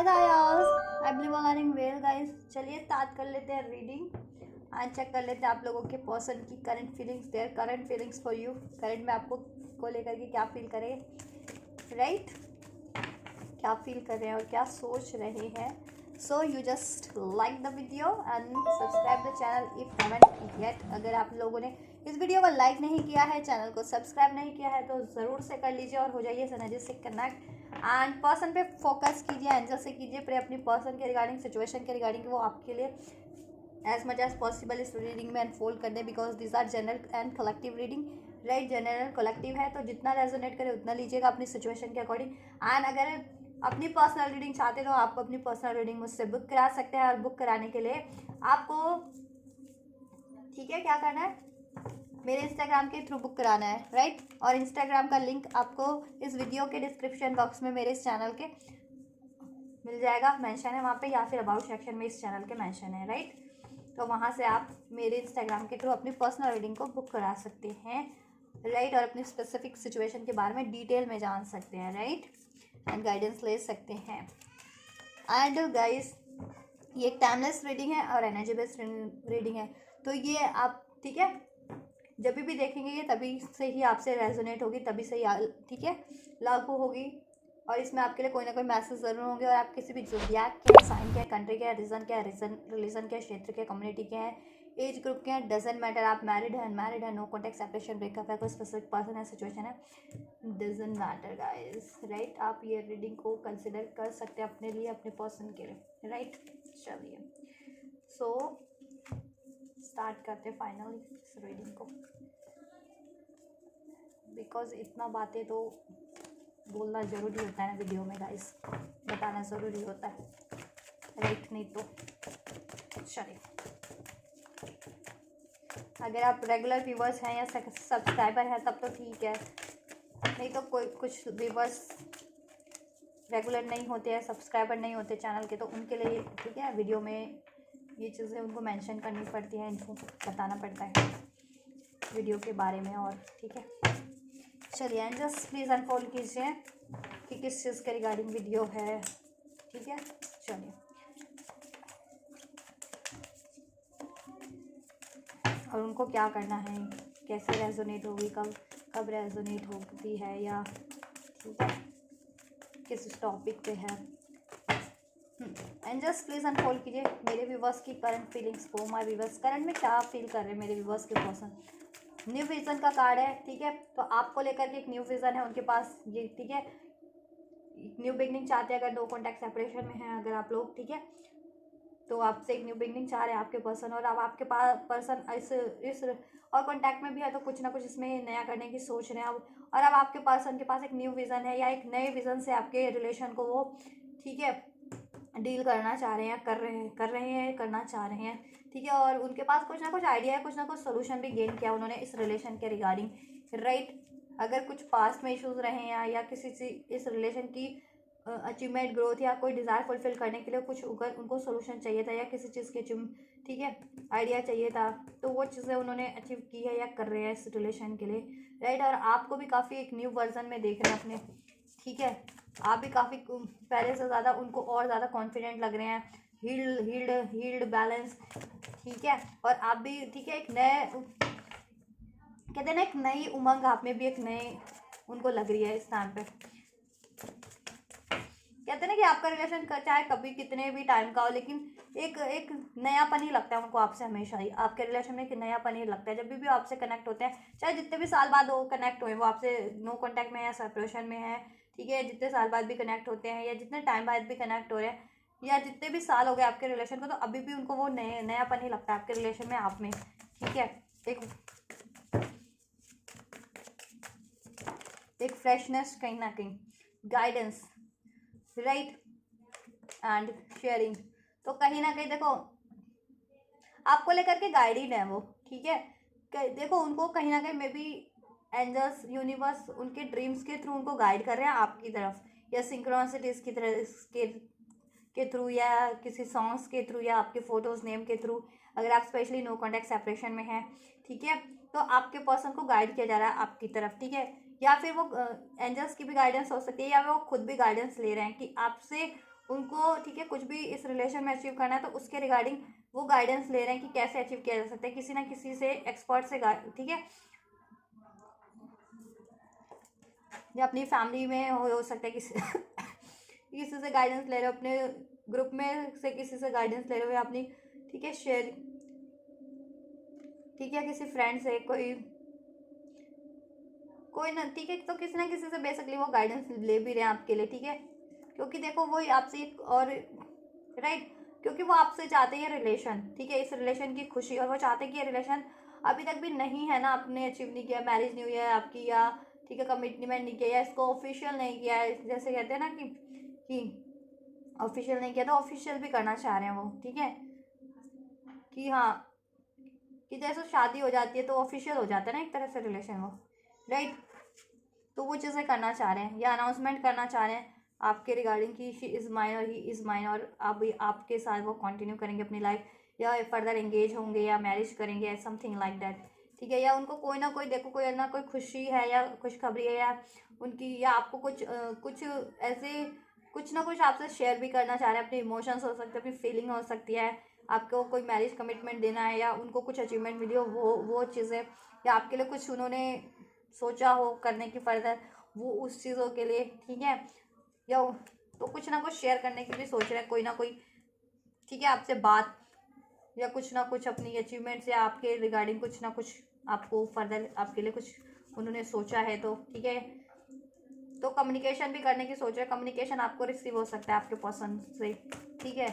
Hi guys, I believe all are doing well guys. चलिए start कर लेते हैं रीडिंग एंड चेक कर लेते हैं आप लोगों के पर्सन की current feelings their current feelings for you. Current में आपको को लेकर के क्या फील करें, राइट? क्या फील कर रहे हैं और क्या सोच रहे हैं। So you just like the video and subscribe the channel if haven't yet. अगर आप लोगों ने इस वीडियो को लाइक नहीं किया है, चैनल को सब्सक्राइब नहीं किया है, तो ज़रूर से कर लीजिए और हो जाइए एनर्जी से कनेक्ट एंड पर्सन पे फोकस कीजिए, एंजल से कीजिए प्रे अपनी पर्सन के रिगार्डिंग, सिचुएशन के रिगार्डिंग, वो आपके लिए एज मच एज पॉसिबल इस रीडिंग में अनफोल्ड कर दें, because this are general and collective reading, right? General collective है तो जितना रेजोनेट करे उतना लीजिएगा अपनी सिचुएशन के अकॉर्डिंग। एंड अगर अपनी पर्सनल रीडिंग चाहते हो तो आप अपनी पर्सनल रीडिंग मुझसे बुक करा सकते हैं, और बुक कराने के लिए आपको ठीक है क्या करना है, मेरे इंस्टाग्राम के थ्रू बुक कराना है, राइट? और इंस्टाग्राम का लिंक आपको इस वीडियो के डिस्क्रिप्शन बॉक्स में मेरे इस चैनल के मिल जाएगा, मेंशन है वहाँ पे, या फिर अबाउट सेक्शन में इस चैनल के मेंशन है, राइट? तो वहाँ से आप मेरे इंस्टाग्राम के थ्रू अपनी पर्सनल रीडिंग को बुक करा सकते हैं, राइट? और अपनी स्पेसिफिक सिचुएशन के बारे में डिटेल में जान सकते हैं, राइट? एंड गाइडेंस ले सकते हैं। एंड गाइस, ये एक टाइमलेस रीडिंग है और एनर्जी बेस्ड रीडिंग है, तो ये आप ठीक है जब भी देखेंगे ये तभी से ही आपसे रेजोनेट होगी, तभी से ही ठीक है लागू होगी, और इसमें आपके लिए कोई ना कोई मैसेज ज़रूर होंगे। और आप किसी भी ज़ोडिएक के, साइन के, कंट्री के, रीजन के, रिलीजन के, क्षेत्र के, कम्युनिटी के हैं, एज ग्रुप के हैं, डजेंट मैटर। आप मैरिड है, अनमैरिड है, नो कॉन्टेक्ट, सेपरेशन, ब्रेकअप है, कोई स्पेसिफिक पर्सन है, सिचुएशन है, डजेंट मैटर गाइस, राइट? आप ये रीडिंग को कंसिडर कर सकते हैं अपने लिए, अपने पर्सन के लिए, राइट? चलिए सो स्टार्ट करते हैं फाइनली इस रीडिंग को, बिकॉज इतना बातें तो बोलना ज़रूरी होता है ना वीडियो में गाइस, बताना ज़रूरी होता है, राइट? नहीं तो चलिए, अगर आप रेगुलर व्यूवर्स हैं या सब्सक्राइबर हैं तब तो ठीक है, नहीं तो कोई कुछ व्यूवर्स रेगुलर नहीं होते हैं, सब्सक्राइबर नहीं होते चैनल के, तो उनके लिए ठीक है वीडियो में ये चीज़ें उनको मेंशन करनी पड़ती हैं, इनको बताना पड़ता है वीडियो के बारे में, और ठीक है। चलिए जस्ट प्लीज़ अनफोल्ड कीजिए कि किस चीज़ के रिगार्डिंग वीडियो है, ठीक है? चलिए, और उनको क्या करना है, कैसे रेजोनेट होगी, कब रेजोनेट होती है, या ठीक है किस टॉपिक पे है। एंड जस्ट प्लीज़ अनफोल्ड कीजिए मेरे व्यूवर्स की करंट फीलिंग्स को। माय व्यूवर्स करंट में क्या फील कर रहे हैं मेरे व्यूवर्स के पर्सन। न्यू विजन का कार्ड है, ठीक है? तो आपको लेकर के एक न्यू विजन है उनके पास, ये ठीक है न्यू बिगनिंग चाहते हैं। अगर नो कॉन्टैक्ट सेपरेशन में है अगर आप लोग, ठीक है, तो आपसे एक न्यू बिगनिंग चाह रहे हैं आपके पर्सन, और अब आपके पास पर्सन इस और कॉन्टैक्ट में भी है तो कुछ ना कुछ इसमें नया करने की सोच रहे हैं अब। और अब आपके पर्सन के पास एक न्यू विज़न है, या एक नए विज़न से आपके रिलेशन को वो ठीक है डील करना चाह रहे हैं, करना चाह रहे हैं, ठीक है? और उनके पास कुछ ना कुछ आइडिया है, कुछ ना कुछ सोल्यूशन भी गेन किया उन्होंने इस रिलेशन के रिगार्डिंग, राइट? अगर कुछ पास्ट में इश्यूज रहे हैं या किसी से इस रिलेशन की अचीवमेंट, ग्रोथ, या कोई डिज़ायर फुलफिल करने के लिए कुछ उनको सोल्यूशन चाहिए था, या किसी चीज़ के ठीक है आइडिया चाहिए था, तो वो चीज़ें उन्होंने अचीव की है या कर रहे हैं इस रिलेशन के लिए, राइट? और आपको भी काफ़ी एक न्यू वर्जन में देख रहे हैं अपने, ठीक है? आप भी काफ़ी पहले से ज़्यादा उनको और ज़्यादा कॉन्फिडेंट लग रहे हैं, हील्ड बैलेंस, ठीक है? और आप भी ठीक है एक नए कहते हैं ना, एक नई उमंग आप में भी एक नए उनको लग रही है इस टाइम पे। कहते हैं ना कि आपका रिलेशन चाहे कभी कितने भी टाइम का हो, लेकिन एक नयापन ही लगता है उनको आपसे, हमेशा ही आपके रिलेशन में एक नयापन ही लगता है जब भी आपसे कनेक्ट होते हैं, चाहे जितने भी साल बाद वो कनेक्ट हुए, वो आपसे नो कॉन्टैक्ट में है, सेपरेशन में है, ठीक है? जितने साल बाद भी कनेक्ट होते हैं या जितने टाइम बाद भी कनेक्ट हो रहे हैं, या जितने भी साल हो गए आपके रिलेशन को, तो अभी भी उनको वो नयापन ही लगता है आपके रिलेशन में, आप में, ठीक है? एक फ्रेशनेस, कहीं ना कहीं गाइडेंस, राइट? एंड शेयरिंग, तो कहीं ना कहीं देखो आपको लेकर के गाइडेड है वो, ठीक है? देखो उनको कहीं ना कहीं मे बी एंजल्स, यूनिवर्स उनके ड्रीम्स के थ्रू उनको गाइड कर रहे हैं आपकी तरफ, या सिंक्रोनिसिटीज की तरह के थ्रू, या किसी सॉन्ग्स के थ्रू, या आपके फोटोज नेम के थ्रू, अगर आप स्पेशली नो कॉन्टैक्ट सेपरेशन में हैं, ठीक है? तो आपके पर्सन को गाइड किया जा रहा है आपकी तरफ, ठीक है? या फिर वो एंजल्स की भी गाइडेंस हो सकती है, या वो खुद भी गाइडेंस ले रहे हैं कि आपसे उनको, ठीक है, कुछ भी इस रिलेशन में अचीव करना है तो उसके रिगार्डिंग वो गाइडेंस ले रहे हैं कि कैसे अचीव किया जा सकता है, किसी ना किसी से, एक्सपर्ट से, ठीक है, या अपनी फैमिली में हो सकता है किसी किसी से गाइडेंस ले रहे हो, अपने ग्रुप में से किसी से गाइडेंस ले रहे हो, या अपनी, ठीक है, शेयर, ठीक है, किसी फ्रेंड से, कोई ना, ठीक है, तो किसी ना किसी से बेसिकली वो गाइडेंस ले भी रहे हैं आपके लिए, ठीक है, क्योंकि देखो वो आपसे एक और, राइट, क्योंकि वो आपसे चाहते हैं रिलेशन, ठीक है, इस रिलेशन की खुशी, और वो चाहते हैं कि ये रिलेशन अभी तक भी नहीं है ना, आपने अचीव नहीं किया, मैरिज नहीं हुई है आपकी, या ठीक है कमिटमेंट नहीं किया, या इसको ऑफिशियल नहीं किया है, जैसे कहते हैं ना कि ऑफिशियल नहीं किया, तो ऑफिशियल भी करना चाह रहे हैं वो, ठीक है, कि हाँ, कि जैसे शादी हो जाती है तो ऑफिशियल हो जाता है ना एक तरह से रिलेशन वो, राइट, तो वो चीज़ें करना चाह रहे हैं, या अनाउंसमेंट करना चाह रहे हैं आपके रिगार्डिंग कि शी इज़ माइन और ही इज़ माइन, और आप भी आपके साथ वो कंटिन्यू करेंगे अपनी लाइफ, या फर्दर एंगेज होंगे, या मैरिज करेंगे, समथिंग लाइक दैट, ठीक है, या उनको कोई ना कोई, देखो, कोई ना कोई खुशी है या खुशखबरी है, या उनकी, या आपको कुछ ऐसे, कुछ ना कुछ आपसे शेयर भी करना चाह रहे हैं, अपने इमोशंस हो सकते हैं, अपनी फीलिंग हो सकती है, आपको कोई मैरिज कमिटमेंट देना है, या उनको कुछ अचीवमेंट मिली हो, वो चीज़ें, या आपके लिए कुछ उन्होंने सोचा हो करने की फर्दर, वो उस चीज़ों के लिए, ठीक है, या तो कुछ ना कुछ शेयर करने की भी सोच रहे हैं कोई ना कोई, ठीक है, आपसे बात, या कुछ ना कुछ अपनी अचीवमेंट्स, या आपके रिगार्डिंग कुछ ना कुछ आपको फर्दर आपके लिए कुछ उन्होंने सोचा है, तो ठीक है, तो कम्युनिकेशन भी करने की सोच रहे हैं, कम्युनिकेशन आपको रिसीव हो सकता है आपके पर्सन से, ठीक है,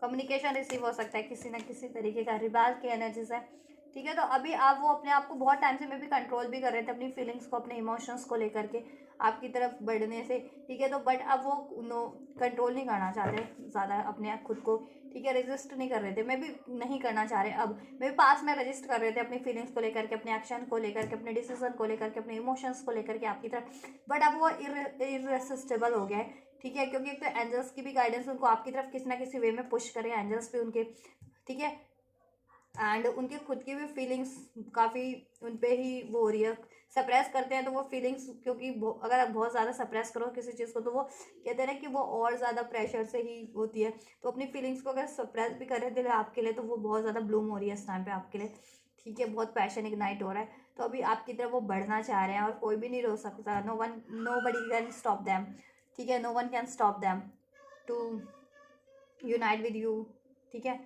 कम्युनिकेशन रिसीव हो सकता है किसी ना किसी तरीके का, रिबाल की एनर्जी से, ठीक है, तो अभी आप वो अपने आप को बहुत टाइम से मे भी कंट्रोल भी कर रहे थे अपनी फीलिंग्स को, अपने इमोशंस को लेकर के आपकी तरफ बढ़ने से, ठीक है, तो बट अब वो नो कंट्रोल नहीं करना चाह रहे ज़्यादा अपने आप खुद को, ठीक है, रजिस्ट नहीं कर रहे थे, मैं भी नहीं करना चाह रहे, अब मैं भी पास में रजिस्ट कर रहे थे अपनी फीलिंग्स को लेकर के, अपने एक्शन को लेकर के, अपने डिसीजन को लेकर के, अपने इमोशंस को लेकर के आपकी तरफ, बट अब वो इररेसिस्टेबल हो गया है, ठीक है, क्योंकि एक तो एंजल्स की भी गाइडेंस उनको आपकी तरफ किसी ना किसी वे में पुश करें, एंजल्स भी उनके, ठीक है, एंड उनकी खुद की भी फीलिंग्स काफ़ी उन पे ही वो हो रही है, सप्रेस करते हैं तो वो फीलिंग्स, क्योंकि अगर आप बहुत ज़्यादा सप्रेस करो किसी चीज़ को तो वो कहते हैं ना कि वो और ज़्यादा प्रेशर से ही होती है, तो अपनी फीलिंग्स को अगर सप्रेस भी कर रहे थे आपके लिए तो वो बहुत ज़्यादा ब्लूम हो रही है इस टाइम पे आपके लिए, ठीक है, बहुत पैशन इग्नाइट हो रहा है, तो अभी आपकी तरफ वो बढ़ना चाह रहे हैं, और कोई भी नहीं रोक सकता, nobody can stop them, ठीक है, no one can stop them to unite with you, ठीक है,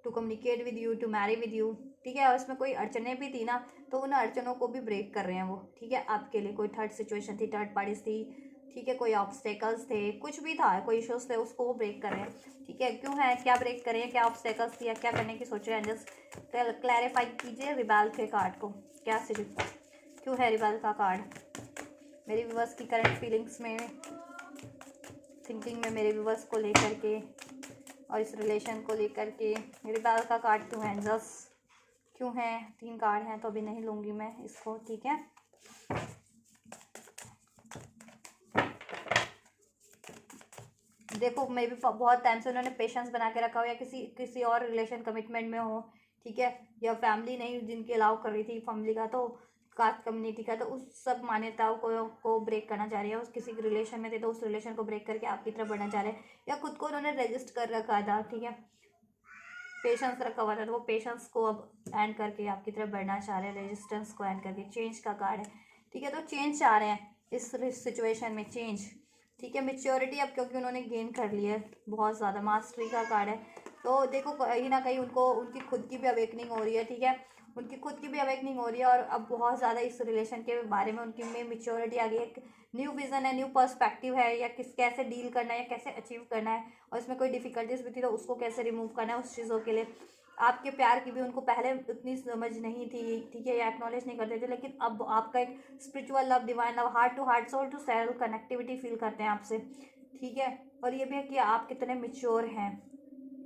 to communicate with you, to marry with you, ठीक है, और इसमें कोई अड़चने भी थी ना तो उन अड़चनों को भी ब्रेक कर रहे हैं वो, ठीक है, आपके लिए कोई थर्ड सिचुएशन थी, थर्ड पार्टीज थी, ठीक है, कोई ऑब्स्टेकल्स थे, कुछ भी था, कोई इश्यूज थे, उसको वो ब्रेक कर रहे हैं, ठीक है, क्यों है, क्या ब्रेक कर रहे हैं, क्या ऑब्स्टेकल्स थी, या क्या करने की सोच रहे हैं, जस्ट क्लैरिफाई कीजिए रिबाल के कार्ड को, क्या क्यों है रिबाल का कार्ड मेरे व्यूअर्स की करंट फीलिंग्स में, थिंकिंग में, मेरे व्यूअर्स को लेकर के, और इस रिलेशन को लेकर के, रिबाल का कार्ड क्यों है, जस्ट क्यों है, 3 कार्ड हैं तो अभी नहीं लूँगी मैं इसको, ठीक है, देखो मे भी बहुत टाइम से उन्होंने पेशेंस बना के रखा हो, या किसी और रिलेशन कमिटमेंट में हो, ठीक है, या फैमिली नहीं जिनकी अलाउ कर रही थी फैमिली का, तो कास्ट कम्युनिटी का, तो उस सब मान्यताओं को ब्रेक करना चाह रही है, उस किसी रिलेशन में थे तो उस रिलेशन को ब्रेक करके आपकी तरफ बढ़ना चाह रहे हैं, या खुद को उन्होंने रजिस्ट कर रखा था, ठीक है, पेशेंस रखा हुआ था, तो वो पेशेंस को अब एंड करके आपकी तरफ बढ़ना चाह रहे हैं, रेजिस्टेंस को एंड करके, चेंज का कार्ड है, ठीक है, तो चेंज चाह रहे हैं इस सिचुएशन में, चेंज, ठीक है, मेच्योरिटी अब क्योंकि उन्होंने गेन कर लिया है बहुत ज़्यादा, मास्टरी का कार्ड है, तो देखो कहीं ना कहीं उनको उनकी खुद की भी अवेकनिंग हो रही है, ठीक है, उनकी खुद की भी अवेकनिंग हो रही है, और अब बहुत ज़्यादा इस रिलेशन के बारे में उनकी में मेच्योरिटी आ गई है, एक न्यू विज़न है, न्यू पर्सपेक्टिव है, या कैसे डील करना है, या कैसे अचीव करना है, और इसमें कोई डिफ़िकल्टीज भी थी तो उसको कैसे रिमूव करना है उस चीज़ों के लिए, आपके प्यार की भी उनको पहले उतनी समझ नहीं थी, ठीक है, या एक्नॉलेज नहीं करते थे, लेकिन अब आपका एक spiritual love, divine love, heart to heart, soul to soul connectivity feel करते हैं आपसे, ठीक है, और ये भी है कि आप कितने मेच्योर हैं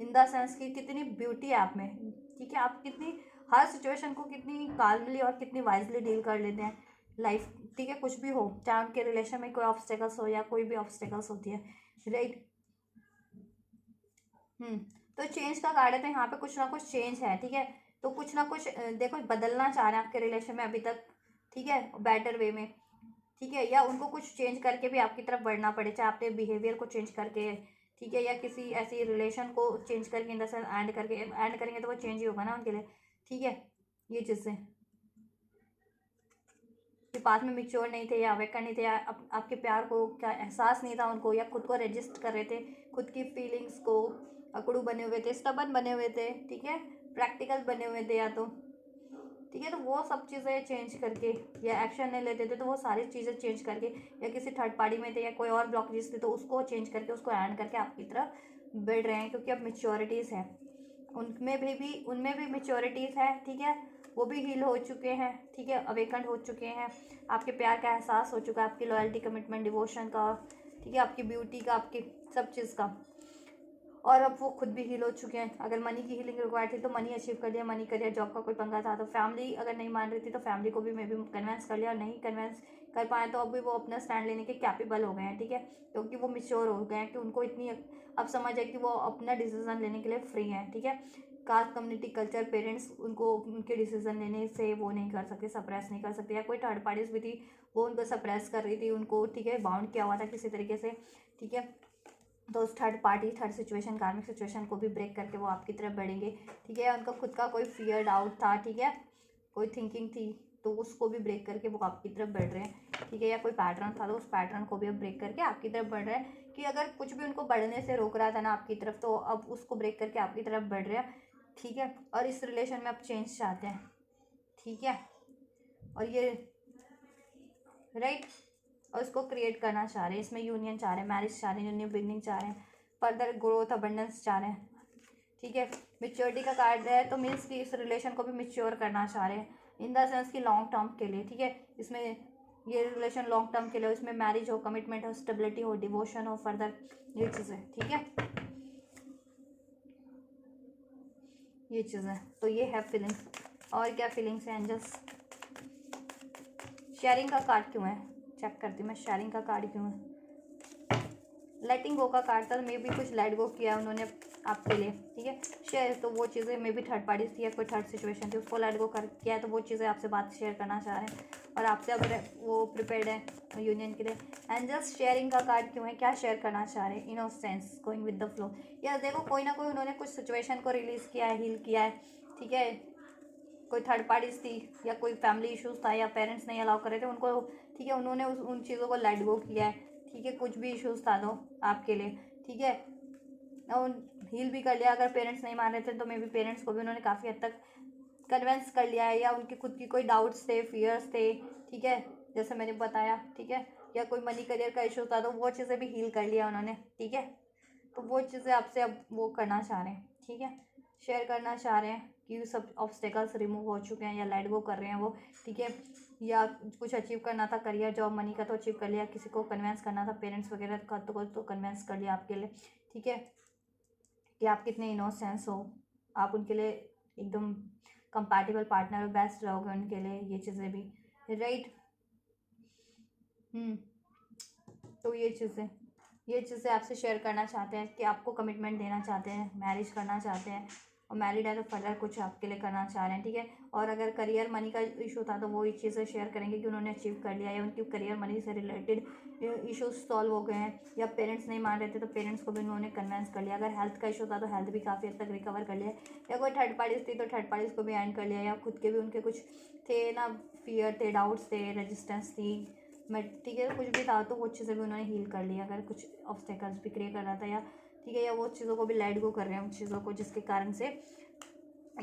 इन द सेंस कि कितनी ब्यूटी है आप में, ठीक है, आप कितनी हर सिचुएशन को कितनी काल्मली और कितनी वाइजली डील कर लेते हैं लाइफ, ठीक है, कुछ भी हो, चाहे उनके रिलेशन में कोई ऑब्स्टेकल्स हो या कोई भी ऑब्स्टेकल्स होती है, राइट, तो चेंज का कार्ड है, तो यहाँ पे कुछ ना कुछ चेंज है, ठीक है, तो कुछ ना कुछ देखो बदलना चाह रहे हैं आपके रिलेशन में अभी तक, ठीक है, बेटर वे में, ठीक है, या उनको कुछ चेंज करके भी आपकी तरफ बढ़ना पड़े, चाहे आपने बिहेवियर को चेंज करके, ठीक है, या किसी ऐसी रिलेशन को चेंज करके इन द सेंस एंड करेंगे तो वो चेंज ही होगा ना उनके लिए। ठीक है, ये चीज़ें कि पास में मिच्योर नहीं थे या अवेकर नहीं थे, या आपके प्यार को क्या एहसास नहीं था उनको, या खुद को रजिस्ट कर रहे थे, खुद की फीलिंग्स को, अकड़ू बने हुए थे, स्टबन बने हुए थे, ठीक है, प्रैक्टिकल बने हुए थे या तो, ठीक है। तो वो सब चीज़ें चेंज करके, या एक्शन नहीं लेते थे तो वो सारी चीज़ें चेंज करके, या किसी थर्ड पार्टी में थे या कोई और ब्लॉकेजेस थे तो उसको चेंज करके, उसको ऐड करके आपकी तरफ बढ़ रहे हैं, क्योंकि अब मेच्योरिटीज़ है उनमें भी मेच्योरिटीज़ है, ठीक है। वो भी हील हो चुके हैं, ठीक है, अवेकन हो चुके हैं, आपके प्यार का एहसास हो चुका है, आपकी लॉयल्टी, कमिटमेंट, डिवोशन का, ठीक है, आपकी ब्यूटी का, आपकी सब चीज़ का। और अब वो खुद भी हील हो चुके हैं। अगर मनी की हीलिंग रिक्वायर्ड थी तो मनी अचीव कर लिया, मनी करियर जॉब का कोई पंगा था तो फैमिली अगर नहीं मान रही थी तो फैमिली को भी मे बी कन्विंस कर लिया, और नहीं कन्विंस कर पाए तो अब भी वो अपना स्टैंड लेने के कैपेबल हो गए हैं, ठीक है, क्योंकि वो मिच्योर हो गए हैं कि उनको इतनी अब समझ है कि वो अपना डिसीजन लेने के लिए फ्री हैं, ठीक है। कास्ट, कम्युनिटी, कल्चर, पेरेंट्स उनको उनके डिसीजन लेने से वो नहीं कर सकते, सप्रेस नहीं कर सकते, या कोई थर्ड पार्टीज भी थी वो उनको सप्रेस कर रही थी उनको, ठीक है, बाउंड किया हुआ था किसी तरीके से, ठीक है। तो उस थर्ड पार्टी, थर्ड सिचुएशन, कार्मिक सिचुएशन को भी ब्रेक करके वो आपकी तरफ बढ़ेंगे, ठीक है। उनका खुद का कोई फियर, डाउट था, ठीक है, कोई थिंकिंग थी तो उसको भी ब्रेक करके वो आपकी तरफ बढ़ रहे हैं, ठीक है, या कोई पैटर्न था तो उस पैटर्न को भी अब ब्रेक करके आपकी तरफ बढ़ रहे हैं, कि अगर कुछ भी उनको बढ़ने से रोक रहा था ना आपकी तरफ तो अब उसको ब्रेक करके आपकी तरफ बढ़ रहे हैं, ठीक है। और इस रिलेशन में अब चेंज चाहते हैं, ठीक है, और ये राइट, और इसको क्रिएट करना चाह रहे हैं, इसमें यूनियन चाह रहे हैं, मैरिज चाह रहे हैं, न्यू बिगनिंग चाह रहे हैं, फर्दर ग्रोथ, अबंडेंस चाह रहे हैं, ठीक है। मेच्योरिटी का कार्ड है तो मीन्स कि इस रिलेशन को भी मेच्योर करना चाह रहे हैं इन द सेंस कि लॉन्ग टर्म के लिए, ठीक है। इसमें ये रिलेशन लॉन्ग टर्म के लिए, इसमें मैरिज हो, कमिटमेंट हो, स्टेबिलिटी हो, डिवोशन हो, फर्दर ये चीज़ें, ठीक है, ये चीज़ें। तो ये है फीलिंग्स, और क्या फीलिंग्स हैं एंजल्स। शेयरिंग का कार्ड क्यों है, चेक करती हूँ मैं, शेयरिंग का कार्ड क्यों है। लेटिंग गो का कार्ड था, मे भी कुछ लेट गो किया उन्होंने आपके लिए, ठीक है। शेयर तो वो चीज़ें मे भी थर्ड पार्टी थी या कोई थर्ड सिचुएशन थी, उसको लेट गो कर किया तो वो चीज़ें आपसे बात शेयर करना चाह रहे हैं, और आपसे अब वो प्रिपेयर्ड है यूनियन के लिए। एंड जस्ट शेयरिंग का कार्ड क्यों है, क्या शेयर करना चाह रहे हैं, innocence, going with the flow. या देखो कोई ना कोई उन्होंने कुछ सिचुएशन को रिलीज़ किया है, हील किया है, ठीक है। कोई थर्ड पार्टीज थी या कोई फैमिली इश्यूज था या पेरेंट्स नहीं अलाउ कर रहे थे उनको, ठीक है, उन्होंने उन चीज़ों को लेट गो किया है, ठीक है। कुछ भी इश्यूज था तो आपके लिए, ठीक है, और हील भी कर लिया। अगर पेरेंट्स नहीं मान रहे थे तो मे बी पेरेंट्स को भी उन्होंने काफ़ी हद तक कन्विंस कर लिया है, या उनकी खुद की कोई डाउट्स थे, फियर्स थे, ठीक है, जैसे मैंने बताया, ठीक है। या कोई मनी करियर का इशू था तो वो चीज़ें भी हील कर लिया उन्होंने, ठीक है। तो वो चीज़ें आपसे अब वो करना चाह रहे हैं, ठीक है, शेयर करना चाह रहे हैं कि सब ऑब्स्टेकल्स रिमूव हो चुके हैं या लेट गो कर रहे हैं वो, ठीक है। या कुछ अचीव करना था, करियर, जॉब, मनी का तो अचीव कर लिया, किसी को कन्विंस करना था, पेरेंट्स वगैरह का तो कन्विंस कर लिया आपके लिए, ठीक है, कि आप कितने इनोसेंस हो, आप उनके लिए एकदम कंपैटिबल पार्टनर, बेस्ट रहोगे उनके लिए, ये चीज़ें भी, राइट। तो ये चीज़ें आपसे शेयर करना चाहते हैं कि आपको कमिटमेंट देना चाहते हैं, मैरिज करना चाहते हैं, और मैरिड है तो फर्दर कुछ आपके लिए करना चाह रहे हैं, ठीक है। और अगर करियर, मनी का इशू था तो वो चीज़ें शेयर करेंगे कि उन्होंने अचीव कर लिया, या उनकी करियर, मनी से रिलेटेड इश्यूज सॉल्व हो गए हैं, या पेरेंट्स नहीं मान रहे थे तो पेरेंट्स को भी उन्होंने कन्विंस कर लिया। अगर हेल्थ का इशू था तो हेल्थ भी काफ़ी हद तक रिकवर कर लिया, या कोई थर्ड पार्टीज थी तो थर्ड पार्टीज को भी एंड कर लिया, या खुद के भी उनके कुछ थे ना, फियर थे, डाउट्स थे, रेजिस्टेंस थी, मैं, ठीक है, कुछ भी था तो वो चीज़ें भी उन्होंने हील कर लिया। अगर कुछ ऑब्स्टेकल्स भी क्रिएट कर रहा था, या ठीक है, या वो चीज़ों को भी लेट गो कर रहे हैं, उन चीज़ों को जिसके कारण से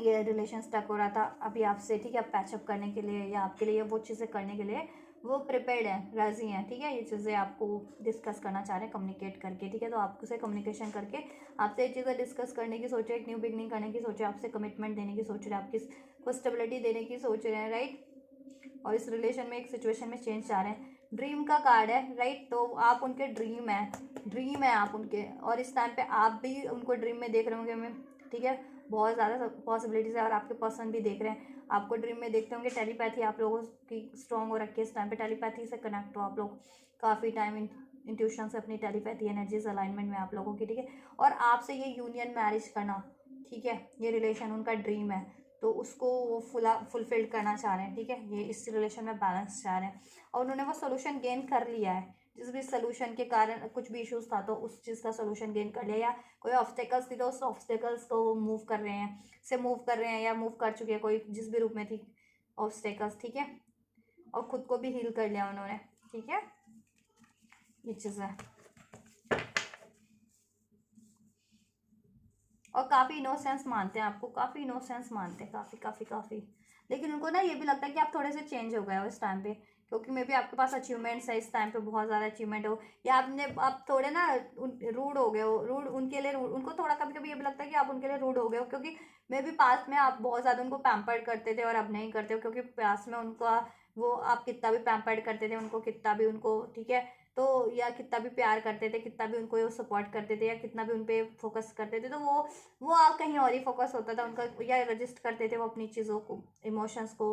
ये रिलेशन स्टक हो रहा था अभी आपसे, ठीक है, पैचअप करने के लिए या आपके लिए वो चीज़ें करने के लिए वो प्रिपेयर्ड है, राजी हैं, ठीक है। ये चीज़ें आपको डिस्कस करना चाह रहे हैं कम्युनिकेट करके, ठीक है। तो आपसे कम्युनिकेशन करके आपसे ये चीज़ें डिस्कस करने की सोच रहे हैं, एक न्यू बिगनिंग करने की सोच रहे हैं, आपसे कमिटमेंट देने की सोच रहे हैं, आपकी को स्टेबिलिटी देने की सोच रहे हैं, राइट। और इस रिलेशन में, एक सिचुएशन में चेंज चाह रहे हैं। ड्रीम का कार्ड है, राइट, तो आप उनके ड्रीम है आप उनके, और इस टाइम पे आप भी उनको ड्रीम में देख रहे होंगे मैं, ठीक है। बहुत ज़्यादा पॉसिबिलिटीज़ है, और आपके पर्सन भी देख रहे हैं, आपको ड्रीम में देखते होंगे। टेलीपैथी आप लोगों की स्ट्रॉन्ग हो रखी है इस टाइम पे, टेलीपैथी से कनेक्ट हो आप लोग काफ़ी टाइम, इंट्यूशन से अपनी टेलीपैथी एनर्जीज अलाइनमेंट में आप लोगों की, ठीक है। और आपसे ये यूनियन, मैरिज करना, ठीक है, ये रिलेशन उनका ड्रीम है, तो उसको वो फुलफिल्ड करना चाह रहे हैं, ठीक है। ये इस रिलेशन में बैलेंस चाह रहे हैं, और उन्होंने वो सोल्यूशन गेन कर लिया है, जिस भी सोल्यूशन के कारण कुछ भी इश्यूज था तो उस चीज़ का सोल्यूशन गेन कर लिया, या कोई ऑब्स्टेकल्स थी तो उस ऑब्स्टेकल्स को मूव कर रहे हैं, से मूव कर रहे हैं या मूव कर चुके हैं, कोई जिस भी रूप में थी ऑब्स्टेकल्स, ठीक है। और खुद को भी हील कर लिया उन्होंने, ठीक है। ये चीज़ है। और काफ़ी इनोसेंस मानते हैं आपको, काफ़ी इनोसेंस मानते हैं, काफ़ी काफ़ी काफ़ी। लेकिन उनको ना ये भी लगता है कि आप थोड़े से चेंज हो गए हो इस टाइम पे, क्योंकि मे बी आपके पास अचीवमेंट्स है इस टाइम पे, बहुत ज़्यादा अचीवमेंट हो, या आप थोड़े ना रूड हो गए हो, रूड उनके लिए, रूड उनको थोड़ा कभी कभी ये भी लगता है कि आप उनके लिए रूड हो गए हो, क्योंकि मे बी पास्ट में आप बहुत ज़्यादा उनको पैम्पर्ड करते थे और अब नहीं करते हो, क्योंकि पास्ट में उनका वो आप कितना भी पैम्पर्ड करते थे उनको, कितना भी उनको, ठीक है, तो या कितना भी प्यार करते थे, कितना भी उनको सपोर्ट करते थे, या कितना भी उन पर फोकस करते थे, तो वो आप कहीं और ही फोकस होता था उनका, या रजिस्ट करते थे वो अपनी चीज़ों को, इमोशंस को,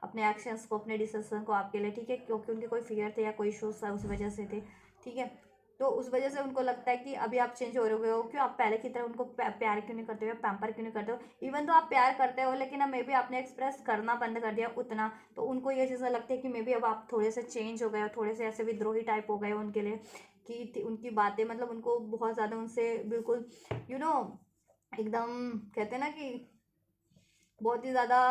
अपने एक्शंस को, अपने डिसीजन को आपके लिए, ठीक है, क्योंकि उनके कोई फियर थे या कोई इशूज था उस वजह से थे, ठीक है। तो उस वजह से उनको लगता है कि अभी आप चेंज हो रहे हो, क्यों आप पहले की तरह उनको प्यार क्यों नहीं करते हो, पैम्पर क्यों नहीं करते हो, इवन तो आप प्यार करते हो लेकिन अब मे बी आपने एक्सप्रेस करना बंद कर दिया उतना, तो उनको ये चीज़ें लगती है कि मे बी अब आप थोड़े से चेंज हो गए हो, थोड़े से ऐसे विद्रोही टाइप हो गए हो उनके लिए, कि उनकी बातें मतलब उनको बहुत ज़्यादा उनसे बिल्कुल एकदम कहते हैं ना कि बहुत ही ज़्यादा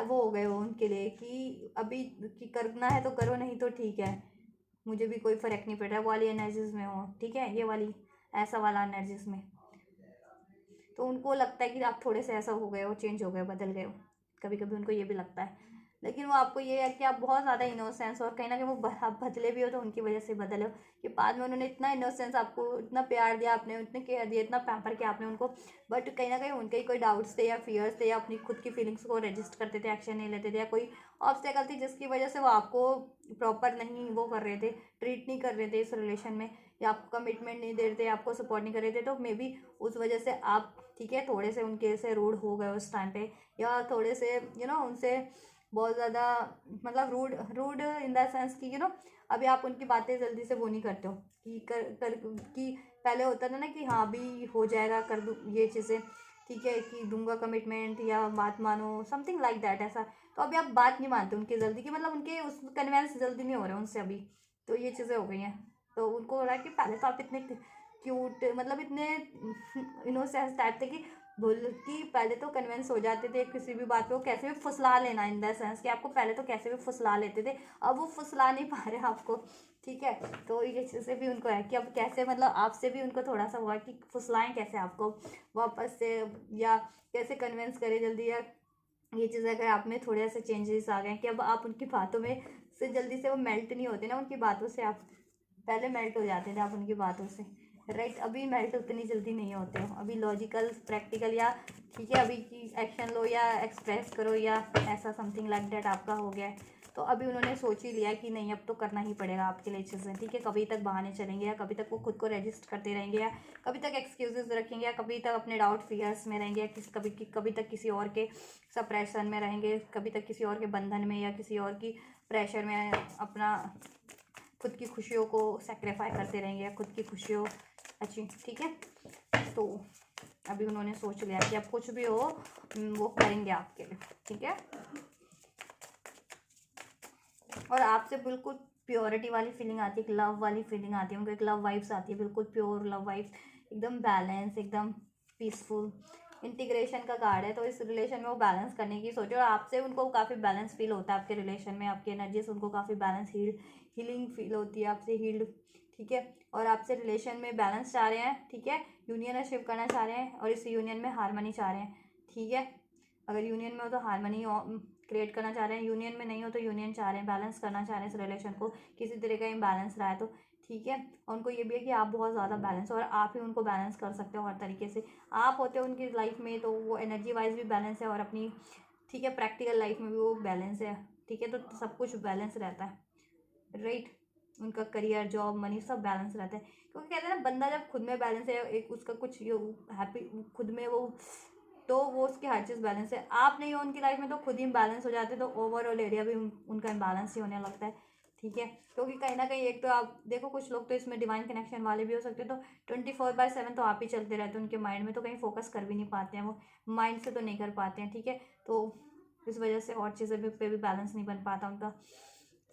वो हो गए हो उनके लिए, कि अभी कि करना है तो करो, नहीं तो ठीक है, मुझे भी कोई फ़र्क नहीं पड़ रहा, वो वाली एनर्जीज में हो, ठीक है, ये वाली ऐसा वाला एनर्जीज में। तो उनको लगता है कि आप थोड़े से ऐसा हो गए हो, चेंज हो गए, बदल गए हो, कभी कभी उनको ये भी लगता है। लेकिन वो आपको ये है कि आप बहुत ज़्यादा इनोसेंस, और कहीं ना कहीं वो आप बदले भी हो तो उनकी वजह से बदले हो, कि बाद में उन्होंने इतना इनोसेंस आपको, इतना प्यार दिया आपने, इतने केयर दिया, इतना पैम्पर किया आपने उनको, बट कहीं ना कहीं उनके ही कोई डाउट्स थे या फियर्स थे, या अपनी खुद की फीलिंग्स को रजिस्ट करते थे, एक्शन नहीं लेते थे, या कोई ऑब्स्टेकल थी जिसकी वजह से वो आपको प्रॉपर नहीं वो कर रहे थे, ट्रीट नहीं कर रहे थे इस रिलेशन में, या आपको कमिटमेंट नहीं दे रहे थे, आपको सपोर्ट नहीं कर रहे थे, तो मे बी उस वजह से आप, ठीक है, थोड़े से उनके से रूड हो गए उस टाइम पे, या थोड़े से उनसे बहुत ज़्यादा मतलब rude rude in the sense कि अभी आप उनकी बातें जल्दी से वो नहीं करते हो, कि कि पहले होता था ना कि हाँ अभी हो जाएगा, कर दूँ ये चीज़ें, ठीक है, कि दूंगा कमिटमेंट या बात मानो, समथिंग लाइक दैट, ऐसा। तो अभी आप बात नहीं मानते उनकी जल्दी, कि मतलब उनके उस कन्वेंस जल्दी नहीं हो रहे उनसे अभी, तो ये चीज़ें हो गई हैं। तो उनको हो रहा है कि पहले तो आप इतने क्यूट, मतलब इतने इनोसेंस टाइप थे, कि बोल कि पहले तो कन्विंस हो जाते थे किसी भी बात पे, वो कैसे भी फुसला लेना, इन द सेंस कि आपको पहले तो कैसे भी फुसला लेते थे, अब वो फुसला नहीं पा रहे आपको, ठीक है। तो ये चीज़ें भी उनको है कि अब कैसे, मतलब आपसे भी उनको थोड़ा सा हुआ कि फुसलाएं कैसे आपको वापस से, या कैसे कन्विंस करें जल्दी, या ये चीज़ अगर आप में थोड़े ऐसे चेंजेस आ गए कि अब आप उनकी बातों में से जल्दी से वो मेल्ट नहीं होते ना, उनकी बातों से आप पहले मेल्ट हो जाते थे आप उनकी बातों से, राइट, अभी मेल्ट उतनी जल्दी नहीं होते हो, अभी लॉजिकल प्रैक्टिकल, या ठीक है अभी की एक्शन लो या एक्सप्रेस करो या ऐसा समथिंग लाइक डेट आपका हो गया है। तो अभी उन्होंने सोच ही लिया कि नहीं अब तो करना ही पड़ेगा आपके लिए चीज़ें, ठीक है, कभी तक बहाने चलेंगे, या कभी तक वो खुद को रजिस्ट करते रहेंगे, या कभी तक एक्सक्यूजेस रखेंगे, या कभी तक अपने डाउट फियर्स में रहेंगे, या कभी तक किसी और के सप्रेशन में रहेंगे, कभी तक किसी और के बंधन में, या किसी और की प्रेशर में अपना खुद की खुशियों को सेक्रीफाई करते रहेंगे, या खुद की खुशियों अच्छी, ठीक है। तो अभी उन्होंने सोच लिया कि अब कुछ भी हो वो करेंगे आपके लिए, ठीक है। और आपसे बिल्कुल प्योरिटी वाली फीलिंग आती है, एक लव वाली फीलिंग आती है, उनको एक लव वाइब्स आती है, बिल्कुल प्योर लव वाइब्स, एकदम बैलेंस, एकदम पीसफुल, इंटीग्रेशन का कार्ड है, तो इस रिलेशन में वो बैलेंस करने की सोचे, और आपसे उनको काफ़ी बैलेंस फील होता है आपके रिलेशन में, आपकी एनर्जीज उनको काफ़ी बैलेंस हीलिंग फील होती है आपसे, हील्ड, ठीक है। और आपसे रिलेशन में बैलेंस चाह रहे हैं, ठीक है, यूनियन अचीव करना चाह रहे हैं, और इस यूनियन में हारमनी चाह रहे हैं, ठीक है। अगर यूनियन में हो तो हारमनी क्रिएट करना चाह रहे हैं, यूनियन में नहीं हो तो यूनियन चाह रहे हैं, बैलेंस करना चाह रहे हैं इस रिलेशन को, किसी तरह का इम्बैलेंस रहा है तो, ठीक है। और उनको ये भी है कि आप बहुत ज़्यादा बैलेंस हो, और आप ही उनको बैलेंस कर सकते हो हर तरीके से, आप होते हो उनकी लाइफ में, तो वो एनर्जी वाइज भी बैलेंस है, और अपनी, ठीक है, प्रैक्टिकल लाइफ में भी वो बैलेंस है, ठीक है, तो सब कुछ बैलेंस रहता है, राइट। उनका करियर, जॉब, मनी सब बैलेंस रहता है, क्योंकि कहते हैं ना बंदा जब खुद में बैलेंस है, एक उसका कुछ ये हैप्पी खुद में वो, तो वो उसकी हर चीज़ बैलेंस है, आप नहीं हो उनकी लाइफ में तो खुद ही इम्बैलेंस हो जाते, तो ओवरऑल एरिया भी उनका इम्बैलेंस ही होने लगता है, ठीक है। क्योंकि कहीं ना कहीं एक तो आप देखो कुछ लोग तो इसमें डिवाइन कनेक्शन वाले भी हो सकते हैं, तो 24/7 तो आप ही चलते रहते हैं उनके माइंड में, तो कहीं फोकस कर भी नहीं पाते हैं वो, माइंड से तो नहीं कर पाते हैं, ठीक है। तो इस वजह से और चीज़ें भी पे भी बैलेंस नहीं बन पाता उनका।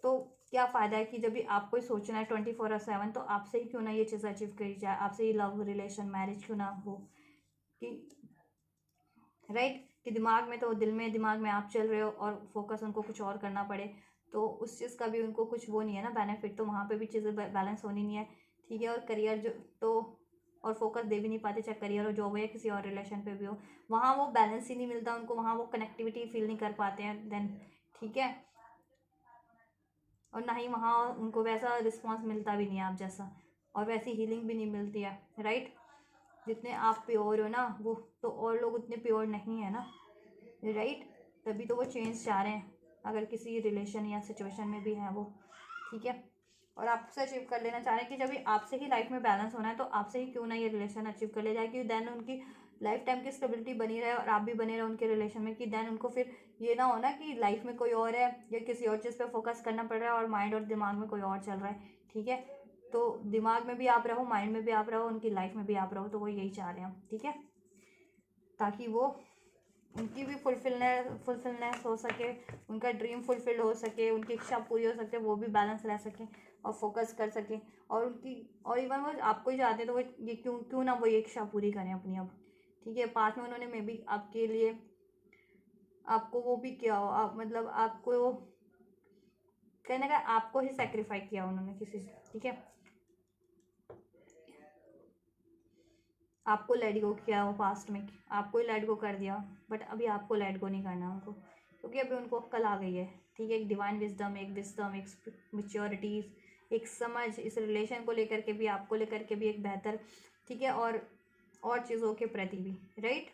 तो क्या फ़ायदा है कि जब भी आपको ही सोचना है 24/7, तो आपसे ही क्यों ना ये चीज़ अचीव करी जाए, आपसे ही लव रिलेशन मैरिज क्यों ना हो कि राइट, कि दिमाग में तो दिमाग में आप चल रहे हो और फोकस उनको कुछ और करना पड़े, तो उस चीज़ का भी उनको कुछ वो नहीं है ना बेनिफिट, तो वहाँ पे भी चीज़ें बैलेंस होनी नहीं है, ठीक है। और करियर जो तो और फोकस दे भी नहीं पाते, चाहे करियर हो, जॉब हो या किसी और रिलेशन पे भी हो, वहाँ वो बैलेंस ही नहीं मिलता उनको, वहाँ वो कनेक्टिविटी फील नहीं कर पाते हैं देन, ठीक है। और ना ही वहाँ उनको वैसा रिस्पॉन्स मिलता भी नहीं है आप जैसा, और वैसी हीलिंग भी नहीं मिलती है, राइट। जितने आप प्योर हो ना, वो तो और लोग उतने प्योर नहीं है ना, राइट। तभी तो वो चेंज चाह रहे हैं, अगर किसी रिलेशन या सिचुएशन में भी है वो, ठीक है। और आपसे अचीव कर लेना चाह रहे हैं कि जब भी आपसे ही लाइफ में बैलेंस होना है, तो आपसे ही क्यों ना ये रिलेशन अचीव कर ले जाए, कि देन उनकी लाइफ टाइम की स्टेबिलिटी बनी रहे और आप भी बने रहे उनके रिलेशन में, कि देन उनको फिर ये ना हो ना कि लाइफ में कोई और है या किसी और चीज़ पे फोकस करना पड़ रहा है और माइंड और दिमाग में कोई और चल रहा है, ठीक है। तो दिमाग में भी आप रहो, माइंड में भी आप रहो, उनकी लाइफ में भी आप रहो, तो वो यही चाह रहे हैं, ठीक है। ताकि वो उनकी भी फुलफिलनेस हो सके, उनका ड्रीम फुलफिल हो सके, उनकी इच्छा पूरी हो सके, वो भी बैलेंस रह सके और फोकस कर सके, और उनकी और इवन वो आपको ही चाहते हैं, तो वो ये क्यों क्यों ना वो ये इच्छा पूरी करें अपनी अब, ठीक है। पास में उन्होंने मे बी आपके लिए आपको वो भी किया हो, आप मतलब आपको कहने का आपको ही सेक्रीफाई किया उन्होंने किसी से, ठीक है। आपको लेट गो किया हो पास्ट में, आपको ही लेट गो कर दिया, बट अभी आपको लेट गो नहीं करना उनको, क्योंकि अभी उनको अक्ल आ गई है, ठीक है। एक डिवाइन विजडम, एक मेच्योरिटीज, एक समझ इस रिलेशन को लेकर के भी, आपको लेकर के भी एक बेहतर, ठीक है, और चीज़ों के प्रति भी, राइट।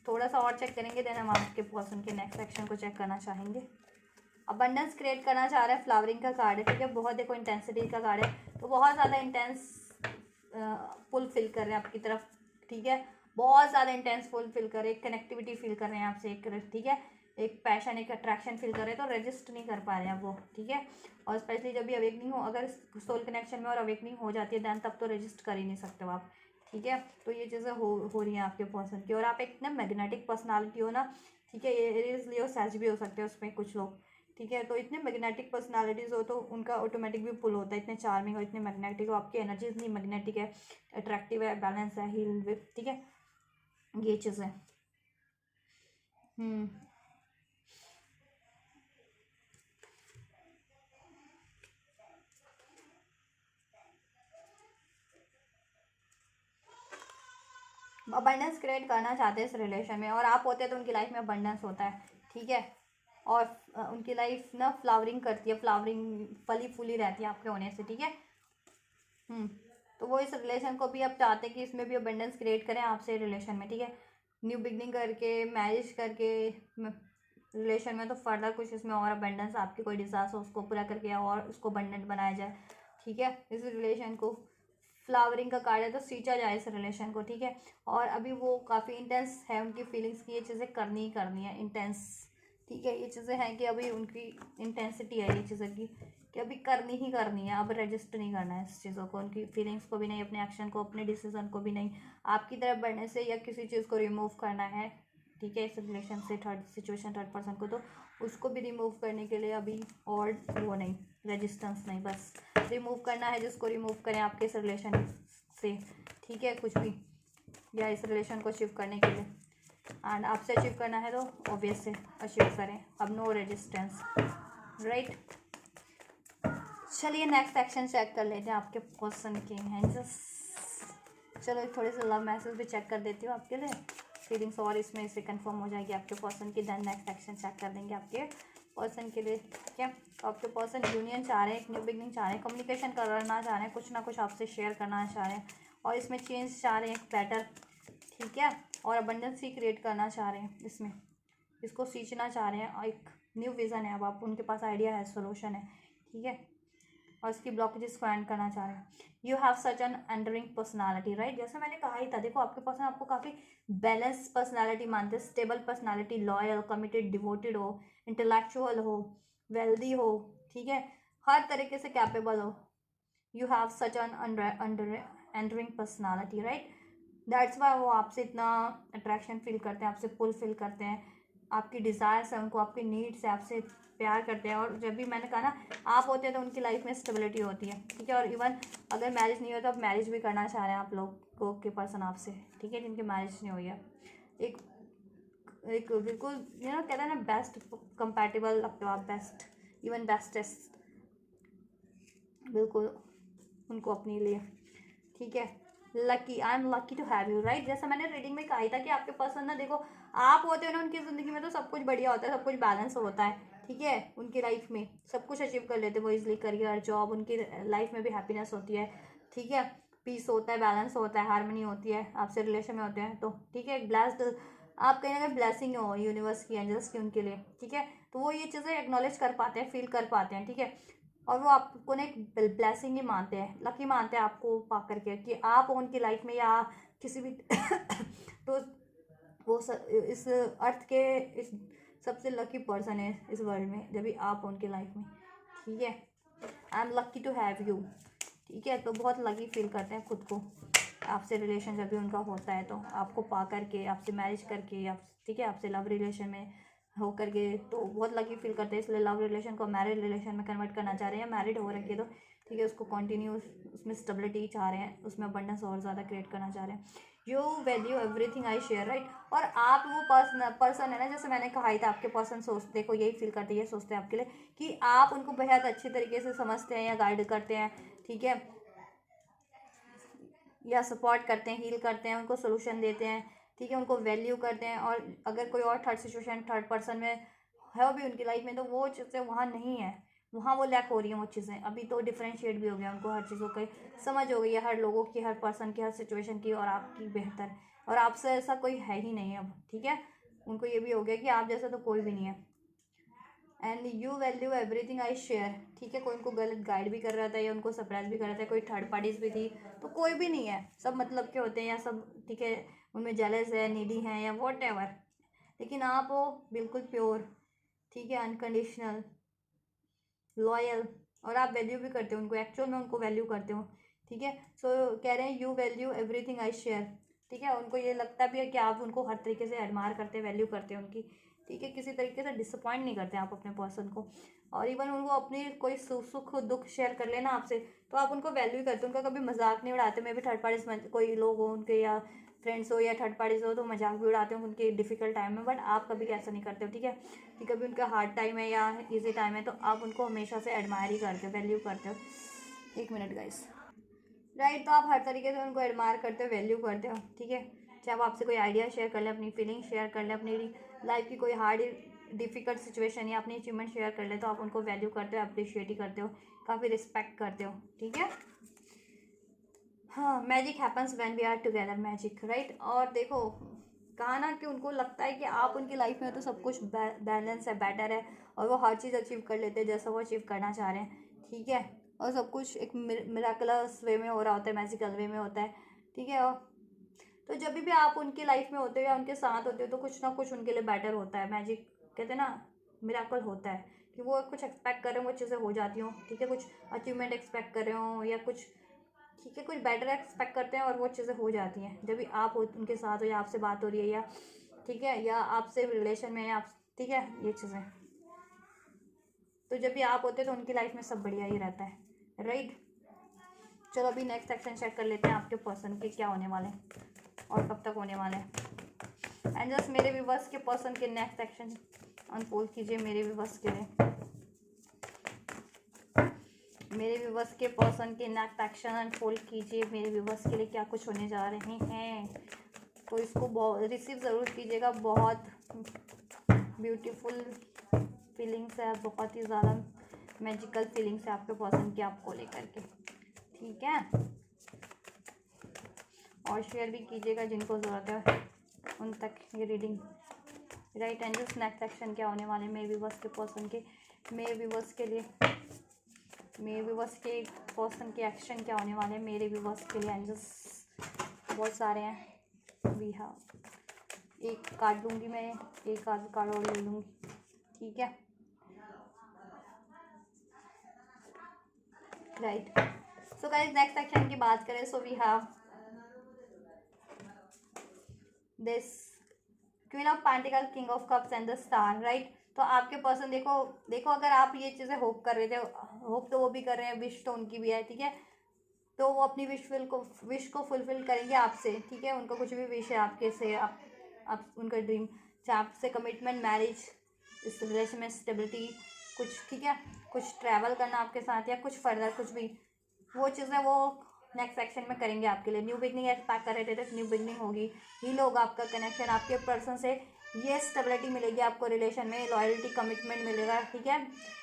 थोड़ा सा और चेक करेंगे, देन हम आपके पर्सन के नेक्स्ट सेक्शन को चेक करना चाहेंगे। अबंडेंस क्रिएट करना चाह रहा है, फ्लावरिंग का कार्ड है, ठीक है। बहुत देखो इंटेंसिटी का कार्ड है, तो बहुत ज़्यादा इंटेंस पुल फिल कर रहे हैं आपकी तरफ, ठीक है। बहुत ज़्यादा इंटेंस पुल फिल कर रहे हैं, कनेक्टिविटी फील कर रहे हैं आपसे एक, ठीक है। एक पैशन, एक अट्रैक्शन फील कर रहे हैं, तो रजिस्ट नहीं कर पा रहे हैं वो, ठीक है। और स्पेशली जब भी अवेकनिंग हो, अगर सोल कनेक्शन में और अवेकनिंग हो जाती है दैन, तब तो रजिस्ट कर ही नहीं सकते हो आप, ठीक है। तो ये चीज़ें हो रही हैं आपके पर्सन की, और आप एक ना मैग्नेटिक पर्सनालिटी हो ना, ठीक है। एरीज लियो सैज भी हो सकते हैं उसमें कुछ लोग, ठीक है। तो इतने मैग्नेटिक पर्सनालिटीज हो, तो उनका ऑटोमेटिक भी पुल होता है, इतने चार्मिंग और इतने मैग्नेटिक हो, आपकी एनर्जी इतनी मैग्नेटिक है, अट्रैक्टिव है, बैलेंस है, हील विद, ठीक है। ये चीज़ है। अबंडेंस क्रिएट करना चाहते हैं इस रिलेशन में, और आप होते हैं तो उनकी लाइफ में अबंडेंस होता है, ठीक है। और उनकी लाइफ ना फ्लावरिंग करती है, फ्लावरिंग फली फूली रहती है आपके होने से, ठीक है। तो वो इस रिलेशन को भी अब चाहते हैं कि इसमें भी अबंडेंस क्रिएट करें आपसे रिलेशन में, ठीक है। न्यू बिगनिंग करके, मैरिज करके रिलेशन में, तो फर्दर कुछ इसमें और अबंडेंस, आपकी कोई डिजास्टर उसको पूरा करके और उसको अबंडेंट बनाया जाए, ठीक है। इस रिलेशन को फ्लावरिंग का कार्ड है, तो सींचा जाए इस रिलेशन को, ठीक है। और अभी वो काफ़ी इंटेंस है उनकी फीलिंग्स की, ये चीज़ें करनी ही करनी है इंटेंस, ठीक है। ये चीज़ें हैं कि अभी उनकी इंटेंसिटी है ये चीज़ें की, कि अभी करनी ही करनी है, अब रजिस्ट नहीं करना है इस चीज़ों को, उनकी फीलिंग्स को भी नहीं, अपने एक्शन को, अपने डिसीजन को भी नहीं, आपकी तरफ बढ़ने से या किसी चीज़ को रिमूव करना है, ठीक है। इस रिलेशन से थर्ड पर्सन को, तो उसको भी रिमूव करने के लिए अभी और वो नहीं, रेजिस्टेंस नहीं, बस रिमूव करना है जिसको रिमूव करें आपके इस रिलेशन से, ठीक है। कुछ भी या इस रिलेशन को अचीव करने के लिए, एंड आपसे अचीव करना है तो ऑब्वियस से अचीव करें, अब नो रेजिस्टेंस, राइट। चलिए नेक्स्ट एक्शन चेक कर लेते हैं आपके पर्सन के हैं, चलो थोड़े से लव मैसेज भी चेक कर देती हूँ आपके लिए, फीलिंग्स और इसमें से कंफर्म हो जाएगी आपके पर्सन की, देन नेक्स्ट एक्शन चेक कर देंगे आपके पर्सन के लिए, ठीक है। तो आपके पर्सन यूनियन चाह रहे हैं, एक न्यू बिगनिंग चाह रहे हैं, कम्युनिकेशन करना चाह रहे हैं, कुछ ना कुछ आपसे शेयर करना चाह रहे हैं, और इसमें चेंज चाह रहे हैं, एक बेटर, ठीक है। और अबंडेंस ही क्रिएट करना चाह रहे हैं इसमें, इसको सींचना चाह रहे हैं, और एक न्यू विज़न है, अब आप उनके पास आइडिया है, सोल्यूशन है, ठीक है। और इसकी ब्लॉकेजेस को एंड करना चाह रहे हैं। You have such an endearing personality, right. जैसे मैंने कहा ही था, देखो आपके पर्सन आपको काफ़ी बैलेंस पर्सनालिटी मानते हैं, stable personality, loyal, committed, devoted हो, इंटेलेक्चुअल हो, वेल्दी हो, ठीक है, हर तरीके से कैपेबल हो। You have such an endearing personality, right. That's why वो आपसे इतना अट्रैक्शन फील करते हैं, आपसे पुल फील करते हैं, आपकी डिज़ायर्स है, उनको आपकी नीड्स है, आपसे प्यार करते हैं। और जब भी मैंने कहा ना आप होते हैं तो उनकी लाइफ में स्टेबिलिटी होती है, ठीक है। और इवन अगर मैरिज नहीं हो तो आप मैरिज भी करना चाह रहे हैं आप लोगों के पर्सन आपसे, ठीक है, जिनकी मैरिज नहीं हुई है। एक एक बिल्कुल कहते हैं ना बेस्ट कंपैटिबल लगते हो आप, बेस्ट इवन बेस्टेस्ट, बिल्कुल उनको अपने लिए, ठीक है। Lucky, I am lucky to have you, right. जैसा मैंने रीडिंग में कहा था कि आपके पर्सन ना, देखो आप होते हो ना उनकी ज़िंदगी में तो सब कुछ बढ़िया होता है, सब कुछ बैलेंस होता है, ठीक है। उनकी लाइफ में सब कुछ अचीव कर लेते हैं वो इजली, करियर, जॉब, उनकी लाइफ में भी हैप्पीनेस होती है, ठीक है। पीस होता है, बैलेंस होता है, हारमोनी होती है, आपसे रिलेशन में होते हैं तो, ठीक है। एक ब्लेस्ड, आप कहीं ना कहीं ब्लेसिंग हो यूनिवर्स की, एंजल्स की उनके लिए, ठीक है। तो वो ये चीज़ें एक्नॉलेज कर पाते हैं, फील कर पाते हैं, ठीक है। और वो आपको ना एक ब्लेसिंग ही मानते हैं, लकी मानते हैं आपको पा करके कि आप उनकी लाइफ में या किसी भी तो वो इस अर्थ के इस सबसे लकी पर्सन है इस वर्ल्ड में, जब भी आप हो उनकी लाइफ में, ठीक है। I am lucky to have you, ठीक है। तो बहुत लकी फील करते हैं खुद को, आपसे रिलेशन जब भी उनका होता है तो आपको पा करके, आपसे मैरिज करके, आप, ठीक है, आपसे लव रिलेशन में हो करके तो बहुत लकी फील करते हैं। इसलिए लव रिलेशन को मैरिड रिलेशन में कन्वर्ट करना चाह रहे हैं, मैरिड हो रखे तो, ठीक है, उसको कंटिन्यू उसमें स्टेबिलिटी चाह रहे हैं, उसमें अबंडेंस और ज़्यादा क्रिएट करना चाह रहे हैं। You value everything I share, right. और आप वो पर्सन है ना, जैसे मैंने कहा ही था, आपके पर्सन सोचते को यही फील करते हैं, ये सोचते हैं आपके लिए कि आप उनको बेहद अच्छी तरीके से समझते हैं या गाइड करते हैं, ठीक है, या सपोर्ट करते हैं, हील करते हैं, उनको सोल्यूशन देते हैं, ठीक है, उनको वैल्यू करते हैं। और अगर कोई और थर्ड सिचुएशन, थर्ड पर्सन में है भी उनकी लाइफ में तो वो चीज़ें वहाँ नहीं है, वहाँ वो लैक हो रही हैं वो चीज़ें। अभी तो डिफ्रेंशिएट भी हो गया, उनको हर चीज़ों की समझ हो गई है, हर लोगों की, हर पर्सन की, हर सिचुएशन की, और आपकी बेहतर, और आपसे ऐसा कोई है ही नहीं अब, ठीक है। उनको ये भी हो गया कि आप जैसा तो कोई भी नहीं है। And you value everything I share, ठीक है। कोई उनको गलत गाइड भी कर रहा था या उनको सरप्राइज भी कर रहा था, कोई थर्ड पार्टीज भी थी, तो कोई भी नहीं है, सब मतलब के होते हैं या सब, ठीक है, उनमें जेलस है, नीडी है या वॉट एवर, लेकिन आप हो बिल्कुल प्योर, ठीक है, अनकंडीशनल, लॉयल, और आप वैल्यू भी करते हो उनको, एक्चुअल में उनको वैल्यू करते हो, ठीक है। सो कह रहे हैं you value everything I share, ठीक है। उनको ये लगता भी है कि आप उनको हर तरीके से एडमायर करते हैं, वैल्यू करते हैं उनकी, ठीक है। किसी तरीके से डिसअपॉइंट नहीं करते आप अपने पर्सन को। और इवन उनको अपनी कोई सुख दुख शेयर कर लेना आपसे तो आप उनको वैल्यू करते हो, उनका कभी मजाक नहीं उड़ाते। मे भी थर्ड पार्टीज कोई लोग हो उनके, या फ्रेंड्स हो या थर्ड पार्टीज हो, तो मजाक भी उड़ाते हो उनके डिफिकल्ट टाइम में, बट आप कभी ऐसा नहीं करते हो, ठीक है। कि कभी उनका हार्ड टाइम है या इजी टाइम है तो आप उनको हमेशा से एडमायर ही करते हो, वैल्यू करते हो। एक मिनट गाइस, राइट। तो आप हर तरीके से उनको एडमायर करते हो, वैल्यू करते हो, ठीक है। चाहे वो आपसे कोई आइडिया शेयर कर ले, अपनी फीलिंग शेयर कर ले, अपनी लाइफ की कोई हार्ड डिफिकल्ट सिचुएशन या अपनी अचीवमेंट शेयर कर ले, तो आप उनको वैल्यू करते हो, अप्रिशिएट ही करते हो, काफ़ी रिस्पेक्ट करते हो, ठीक है। हाँ, magic happens when we are together, magic, right. और देखो कहा ना कि उनको लगता है कि आप उनकी लाइफ में हो तो सब कुछ बैलेंस है, बेटर है, और वो हर चीज़ अचीव कर लेते हैं जैसा वो अचीव करना चाह रहे हैं, ठीक है। और सब कुछ एक मिराकुलस वे में हो रहा होता है, मैजिकल वे में होता है, ठीक है। और तो जब भी आप उनकी लाइफ में होते हो या उनके साथ होते हो तो कुछ ना कुछ उनके लिए बेटर होता है, मैजिक कहते हैं ना, मिराकल होता है कि वो कुछ एक्सपेक्ट कर रहे हो वो चीज़ें हो जाती हों, ठीक है। कुछ अचीवमेंट एक्सपेक्ट कर रहे हो या कुछ, ठीक है, कुछ बेटर एक्सपेक्ट करते हैं और वो चीज़ें हो जाती हैं जब भी आप उनके साथ हो, या आपसे बात हो रही है, या ठीक है, या आपसे रिलेशन में, या आप, ठीक है, ये चीज़ें। तो जब भी आप होते हैं तो उनकी लाइफ में सब बढ़िया ही रहता है, राइट। चलो अभी नेक्स्ट सेक्शन चेक कर लेते हैं आपके पर्सन के क्या होने वाले हैं और कब तक होने वाले हैं। एंड जस्ट मेरे व्यूअर्स के पर्सन के नेक्स्ट सेक्शन अनफोल्ड कीजिए मेरे व्यूअर्स के लिए, मेरे व्यूवर्स के पर्सन के नेक्स्ट एक्शन अनफोल्ड कीजिए मेरे व्यूवर्स के लिए क्या कुछ होने जा रहे हैं। तो इसको रिसीव ज़रूर कीजिएगा, बहुत ब्यूटीफुल फीलिंग्स है, बहुत ही ज़्यादा मैजिकल फीलिंग्स है आपके पर्सन की आपको लेकर के, ठीक है। और शेयर भी कीजिएगा जिनको ज़रूरत है उन तक ये reading, right. And just next action क्या होने वाले मेरे व्यूवर्स के पर्सन के, मेरे व्यूवर्स के लिए, मेरे व्यूवर्स के पर्सन के एक्शन क्या होने वाले हैं मेरे व्यूवर्स के लिए। एंजल्स बहुत सारे हैं, वी हैव, एक कार्ड लूँगी मैं, एक आध कार्ड और ले लूँगी, ठीक है, right. So guys next section की बात करें, so we have this queen of pentacles, king of cups and the star, right. तो आपके पर्सन देखो देखो अगर आप ये चीज़ें होप कर रहे थे, होप तो वो भी कर रहे हैं, विश तो उनकी भी है, ठीक है। तो वो अपनी विश को फुलफिल करेंगे आपसे, ठीक है। उनको कुछ भी विश है आपके से, आप उनका ड्रीम, चाहे आपसे कमिटमेंट, मैरिज, इस रिलेशन में स्टेबिलिटी कुछ, ठीक है, कुछ ट्रैवल करना आपके साथ या कुछ फर्दर कुछ भी, वो चीज़ें वो नेक्स्ट सेक्शन में करेंगे आपके लिए। न्यू बिगनिंग एक्सपेक्ट कर रहे थे तो न्यू बिगनिंग होगी, हील होगा आपका कनेक्शन, आपके पर्सन से ये स्टेबिलिटी मिलेगी आपको रिलेशन में, लॉयल्टी, कमिटमेंट मिलेगा, ठीक है।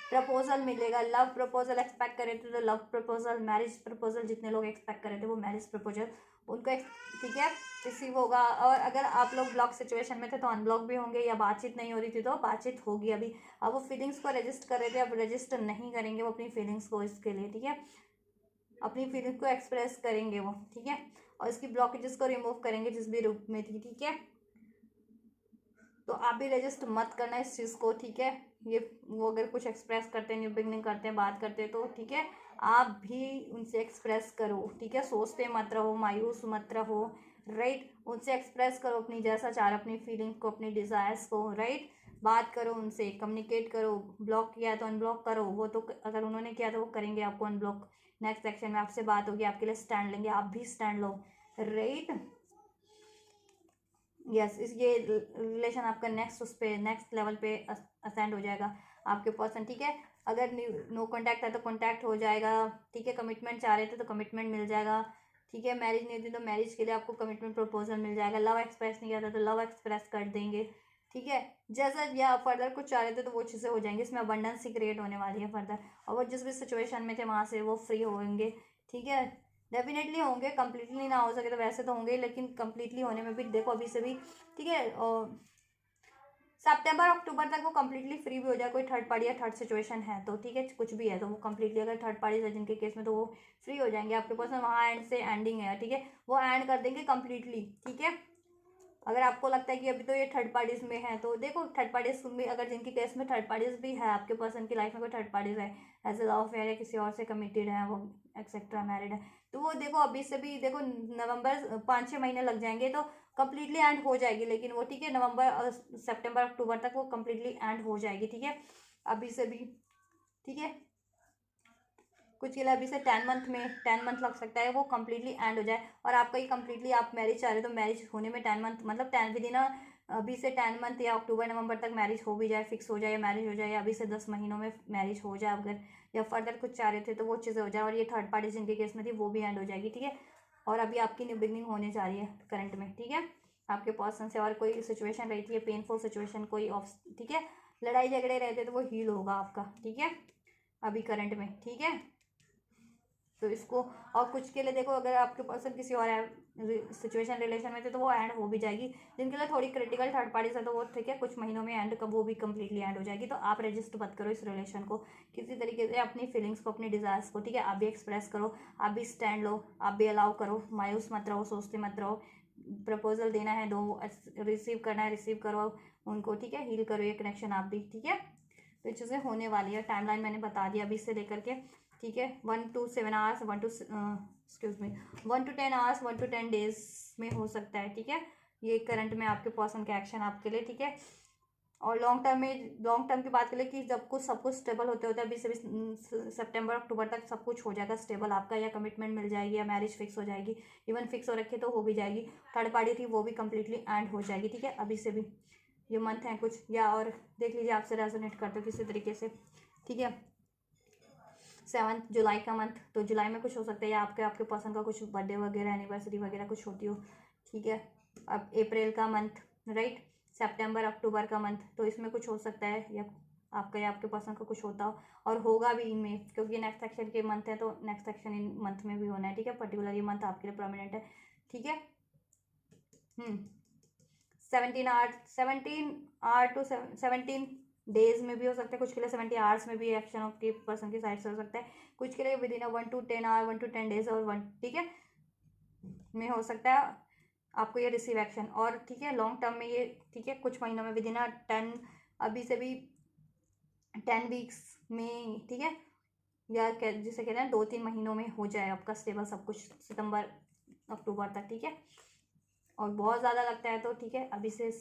प्रपोजल मिलेगा, लव प्रपोजल एक्सपेक्ट कर रहे थे तो लव प्रपोजल, मैरिज प्रपोजल जितने लोग एक्सपेक्ट कर रहे थे वो मैरिज प्रपोजल उनको, ठीक है, रिसीव होगा। और अगर आप लोग ब्लॉक सिचुएशन में थे तो अनब्लॉक भी होंगे, या बातचीत नहीं हो रही थी तो बातचीत होगी अभी। अब वो फीलिंग्स को रजिस्ट कर रहे थे, अब रजिस्टर नहीं करेंगे वो अपनी फीलिंग्स को, इसके लिए, ठीक है, अपनी फीलिंग्स को एक्सप्रेस करेंगे वो, ठीक है। और इसकी ब्लॉकेजेस को रिमूव करेंगे जिस भी रूप में थी, ठीक है। तो आप भी रजिस्ट मत करना इस चीज़ को, ठीक है। ये वो अगर कुछ एक्सप्रेस करते हैं, न्यू बिगनिंग करते हैं, बात करते हैं तो ठीक है, आप भी उनसे एक्सप्रेस करो, ठीक है। सोचते मत रहो, मायूस मत रहो, राइट। उनसे एक्सप्रेस करो अपनी जैसा चाह, अपनी फीलिंग को, अपनी डिज़ायर्स को, राइट। बात करो उनसे, कम्युनिकेट करो। ब्लॉक किया तो अनब्लॉक करो, वो तो अगर उन्होंने किया तो वो करेंगे आपको अनब्लॉक। नेक्स्ट सेक्शन में आपसे बात होगी, आपके लिए स्टैंड लेंगे, आप भी स्टैंड लो, राइट। यस, इस ये रिलेशन आपका नेक्स्ट उस पर नेक्स्ट लेवल पे असेंड हो जाएगा आपके पर्सन, ठीक है। अगर नो कॉन्टैक्ट है तो कॉन्टैक्ट हो जाएगा, ठीक है। कमिटमेंट चाह रहे थे तो कमिटमेंट मिल जाएगा, ठीक है। मैरिज नहीं थी तो मैरिज के लिए आपको कमिटमेंट प्रपोजल मिल जाएगा। लव एक्सप्रेस नहीं किया था तो लव एक्सप्रेस कर देंगे, ठीक है। जैसा या फर्दर कुछ चाह रहे थे तो वो चीज़ें हो जाएंगी, इसमें अबंडेंस ही क्रिएट होने वाली है फर्दर। और वो जिस भी सिचुएशन में थे वहाँ से वो फ्री होंगे, ठीक है। डेफिनेटली होंगे, कम्प्लीटली ना हो सके तो वैसे तो होंगे, लेकिन कम्प्लीटली होने में भी देखो अभी से भी, ठीक है। सितंबर अक्टूबर तक वो कम्प्लीटली फ्री भी हो जाए, कोई थर्ड पार्टी या थर्ड सिचुएशन है तो, ठीक है, कुछ भी है तो वो कम्प्लीटली, अगर थर्ड पार्टी है जिनके केस में तो वो फ्री हो जाएंगे आपके पर्सन, वहाँ एंड से एंडिंग है, ठीक है, वो एंड कर देंगे कम्प्लीटली, ठीक है। अगर आपको लगता है कि अभी तो ये थर्ड पार्टीज में है तो देखो, थर्ड पार्टीज भी अगर जिनके केस में थर्ड पार्टीज भी है, आपके पर्सन की लाइफ में कोई थर्ड पार्टीज है, एज ए लव अफेयर है, किसी और से कमिटेड है वो, एक्सेट्रा मैरिड है, तो वो देखो अभी से भी देखो नवंबर 5-6 महीने लग जाएंगे तो कम्प्लीटली एंड हो जाएगी, लेकिन वो, ठीक है, नवंबर सितंबर अक्टूबर तक वो कम्प्लीटली एंड हो जाएगी, ठीक है, अभी से भी, ठीक है। कुछ के लिए अभी से 10 मंथ लग सकता है वो कम्प्लीटली एंड हो जाए, और आपका ये कम्प्लीटली आप मैरिज चाह रहे हो तो मैरिज होने में 10 मंथ, मतलब 10 विदिन अभी से 10 मंथ या अक्टूबर नवंबर तक मैरिज हो भी जाए, फिक्स हो जाए, या मैरिज हो जाए, या अभी से 10 महीनों में मैरिज हो जाए अगर, या फर्दर कुछ चाह रहे थे तो वो चीज़ें हो जाए, और ये थर्ड पार्टी जिनके केस में थी वो भी एंड हो जाएगी, ठीक है। और अभी आपकी न्यू बिगनिंग होने जा रही है करंट में, ठीक है, आपके पर्सन से। और कोई सिचुएशन रही थी पेनफुल सिचुएशन कोई ऑफ, ठीक है, लड़ाई झगड़े रहते तो वो हील होगा आपका, ठीक है, अभी करंट में, ठीक है। तो इसको, और कुछ के लिए देखो अगर आपके पर्सन किसी और सिचुएशन रिलेशन में थे तो वो एंड हो भी जाएगी, जिनके लिए थोड़ी क्रिटिकल थर्ड पार्टीज है तो वो, ठीक है, कुछ महीनों में एंड कब वो भी कम्प्लीटली एंड हो जाएगी। तो आप रजिस्ट मत करो इस रिलेशन को किसी तरीके से, अपनी फीलिंग्स को, अपनी डिज़ायर्स को, ठीक है, आप भी एक्सप्रेस करो, आप भी स्टैंड लो, आप भी अलाउ करो, मायूस मत रहो, सोचते मत रहो। प्रपोजल देना है दो, रिसीव करना है रिसीव करो उनको, ठीक है, हील करो ये कनेक्शन आप भी, ठीक है। तो ये चीज़ें होने वाली है, टाइमलाइन मैंने बता दिया अभी से लेकर के, ठीक है। 1 to 7 hours, 1 to 10 hours, 1 to 10 days में हो सकता है, ठीक है, ये करंट में आपके पर्सन का एक्शन आपके लिए, ठीक है। और लॉन्ग टर्म में, लॉन्ग टर्म की बात करें कि जब कुछ सब कुछ स्टेबल होते होते अभी से भी सितंबर अक्टूबर तक सब कुछ हो जाएगा स्टेबल आपका, या कमिटमेंट मिल जाएगी, या मैरिज फिक्स हो जाएगी, इवन फिक्स हो रखी तो हो भी जाएगी, थर्ड पार्टी थी वो भी कम्प्लीटली एंड हो जाएगी, ठीक है, अभी से भी ये मंथ है कुछ, या और देख लीजिए आपसे रेजोनेट करते हो किसी तरीके से, ठीक है। 7 जुलाई का मंथ, तो जुलाई में कुछ हो सकता है, या आपके पर्सन का कुछ बर्थडे वगैरह, एनिवर्सरी वगैरह कुछ होती हो, ठीक है। अब अप्रैल का मंथ, राइट, सितंबर अक्टूबर का मंथ, तो इसमें कुछ हो सकता है, या आपका या आपके पर्सन का कुछ होता हो, और होगा भी इनमें, क्योंकि नेक्स्ट सेक्शन के मंथ है तो नेक्स्ट सेक्शन इन मंथ में भी होना है, ठीक है, पर्टिकुलर ये मंथ आपके लिए प्रोमिनेंट है, ठीक है। 17 आवर टू 17 डेज में भी हो सकता है, कुछ के लिए 70 आवर्स में भी एक्शन आपके पर्सन की साइड से हो सकता है, कुछ के लिए within 1 to 10 hour, 1 to 10 days और 1, ठीक है, में हो सकता है आपको ये रिसीव एक्शन, और ठीक है लॉन्ग टर्म में ये, ठीक है, कुछ महीनों में विद इन 10, अभी से भी 10 वीक्स में, ठीक है, या जिसे कहते हैं 2-3 महीनों में हो जाए आपका स्टेबल सब कुछ, सितंबर अक्टूबर तक, ठीक है। और बहुत ज़्यादा लगता है तो ठीक है, अभी से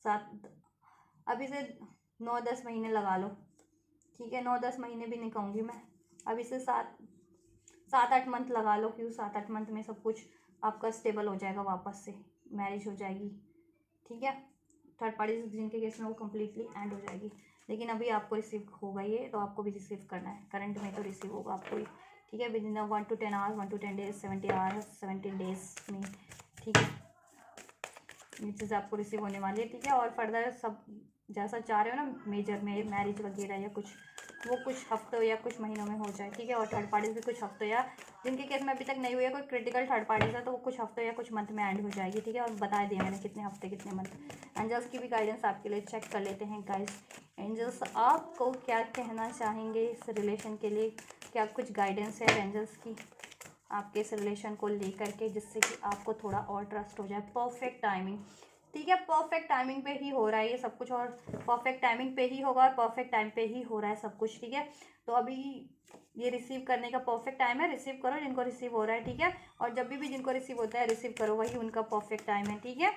अभी से 9-10 महीने लगा लो, ठीक है। 9-10 महीने भी नहीं कहूँगी मैं, अभी से 7-8 मंथ लगा लो, क्यों 7-8 मंथ में सब कुछ आपका स्टेबल हो जाएगा, वापस से मैरिज हो जाएगी, ठीक है। थर्ड पार्टी जिनके केस में वो कम्प्लीटली एंड हो जाएगी। लेकिन अभी आपको रिसीव होगा ये, तो आपको भी रिसीव करना है, करंट में तो रिसीव होगा आपको ही, ठीक है। With in 1 to 10 hours, 1 to 10 days, 70 hours, 17 days में, ठीक है। ये चीज़ आपको रिसीव होने वाली है, ठीक है। और फर्दर सब जैसा चाह रहे हो ना, मेजर में मैरिज वगैरह या कुछ, वो कुछ हफ्तों या कुछ महीनों में हो जाए, ठीक है। और थर्ड पार्टीज भी कुछ हफ्तों, या जिनके केस में अभी तक नहीं हुई है कोई क्रिटिकल थर्ड पार्टीज है, तो वो कुछ हफ्तों या कुछ मंथ में एंड हो जाएगी, ठीक है। और बता दिया मैंने कितने हफ्ते कितने मंथ। एंजल्स की भी गाइडेंस आपके लिए चेक कर लेते हैं गाइस। एंजल्स आपको क्या कहना चाहेंगे इस रिलेशन के लिए, क्या कुछ गाइडेंस है एंजल्स की आपके इस रिलेशन को लेकर के, जिससे कि आपको थोड़ा और ट्रस्ट हो जाए। परफेक्ट टाइमिंग, ठीक है। परफेक्ट टाइमिंग पे ही हो रहा है ये सब कुछ, और परफेक्ट टाइमिंग पे ही होगा, और परफेक्ट टाइम पे ही हो रहा है सब कुछ, ठीक है। तो अभी ये रिसीव करने का परफेक्ट टाइम है, रिसीव करो जिनको रिसीव हो रहा है, ठीक है। और जब भी जिनको रिसीव होता है रिसीव करो, वही उनका परफेक्ट टाइम है, ठीक है।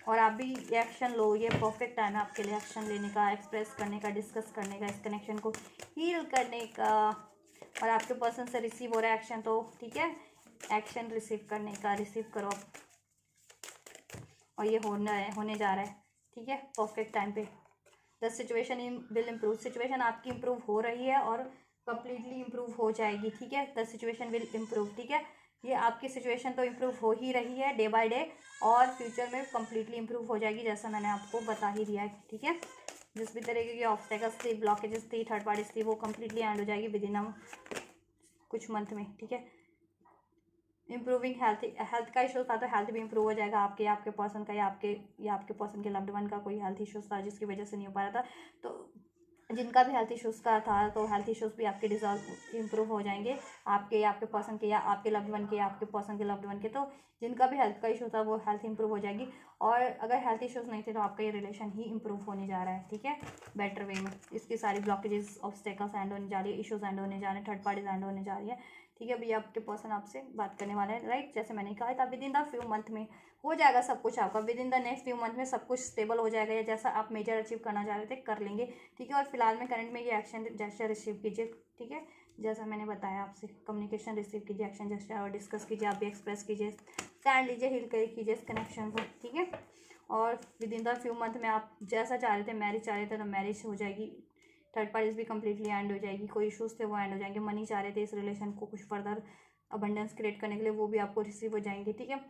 और आप भी एक्शन लो, ये परफेक्ट टाइम है आपके लिए एक्शन लेने का, एक्सप्रेस करने का, डिस्कस करने का, इस कनेक्शन को हील करने का। और आपके पर्सन से रिसीव हो रहा है एक्शन, तो ठीक है, एक्शन रिसीव करने का, रिसीव करो आप। और ये होने जा रहा है, ठीक है, परफेक्ट टाइम पे। The situation will improve, situation आपकी इम्प्रूव हो रही है और कम्प्लीटली इम्प्रूव हो जाएगी, ठीक है। द सिचुएशन विल इम्प्रूव, ठीक है। ये आपकी सिचुएशन तो इम्प्रूव हो ही रही है डे बाय डे, और फ्यूचर में कम्प्लीटली इम्प्रूव हो जाएगी, जैसा मैंने आपको बता ही दिया है, ठीक है। जिस भी तरीके की ऑब्स्टेकल्स थी, ब्लॉकेजेस थी, थर्ड पार्टीज थी, वो कम्प्लीटली एंड हो जाएगी विद इन कुछ मंथ में, ठीक है। इम्प्रूविंग हेल्थ का इशू था, तो हेल्थ भी इम्प्रूव हो जाएगा आपके, आपके पर्सन का, या आपके पर्सन के लव्ड वन का कोई हेल्थ इशूज़ था जिसकी वजह से नहीं हो पा रहा था, तो जिनका भी हेल्थ इशूज़ का था, तो हेल्थ इशूज़ भी आपके डिजॉल्व इम्प्रूव हो जाएंगे, आपके पर्सन के, या आपके लव्ड वन के, या आपके पर्सन के लव्ड वन के। तो जिनका भी हेल्थ का इशू था वो हेल्थ इंप्रूव हो जाएगी। और अगर हेल्थ इशूज़ नहीं थे तो आपका ये रिलेशन ही इंप्रूव होने जा रहा है, ठीक है, बेटर वे में। इसकी सारी ब्लॉकेजेस, ऑब्स्टेकल्स एंड होने जा रही है, इशूज़ एंड होने जा रहे हैं, थर्ड पार्टीज एंड होने जा रही है, ठीक है। भैया आपके पर्सन आपसे बात करने वाले हैं, राइट। जैसे मैंने कहा था, with in the few month में हो जाएगा सब कुछ आपका, with in the next few month में सब कुछ स्टेबल हो जाएगा, या जैसा आप मेजर अचीव करना चाह रहे थे कर लेंगे, ठीक है। और फिलहाल में करंट में ये एक्शन जेस्चर रिसीव कीजिए, ठीक है। जैसा मैंने बताया आपसे, कम्युनिकेशन रिसीव कीजिए, एक्शन जेस्चर और डिस्कस कीजिए, आप भी एक्सप्रेस कीजिए, स्टैंड लीजिए, हील कीजिए इस कनेक्शन को, ठीक है। और with in the few month में आप जैसा चाह रहे थे, मैरिज चाह रहे थे, तो मैरिज हो जाएगी, थर्ड पार्टीज भी कम्प्लीटली एंड हो जाएगी, कोई इशूज़ थे वो एंड हो जाएंगे, मनी चाह रहे थे इस रिलेशन को कुछ फर्दर अबंडेंस क्रिएट करने के लिए, वो भी आपको रिसीव हो जाएंगे, ठीक है।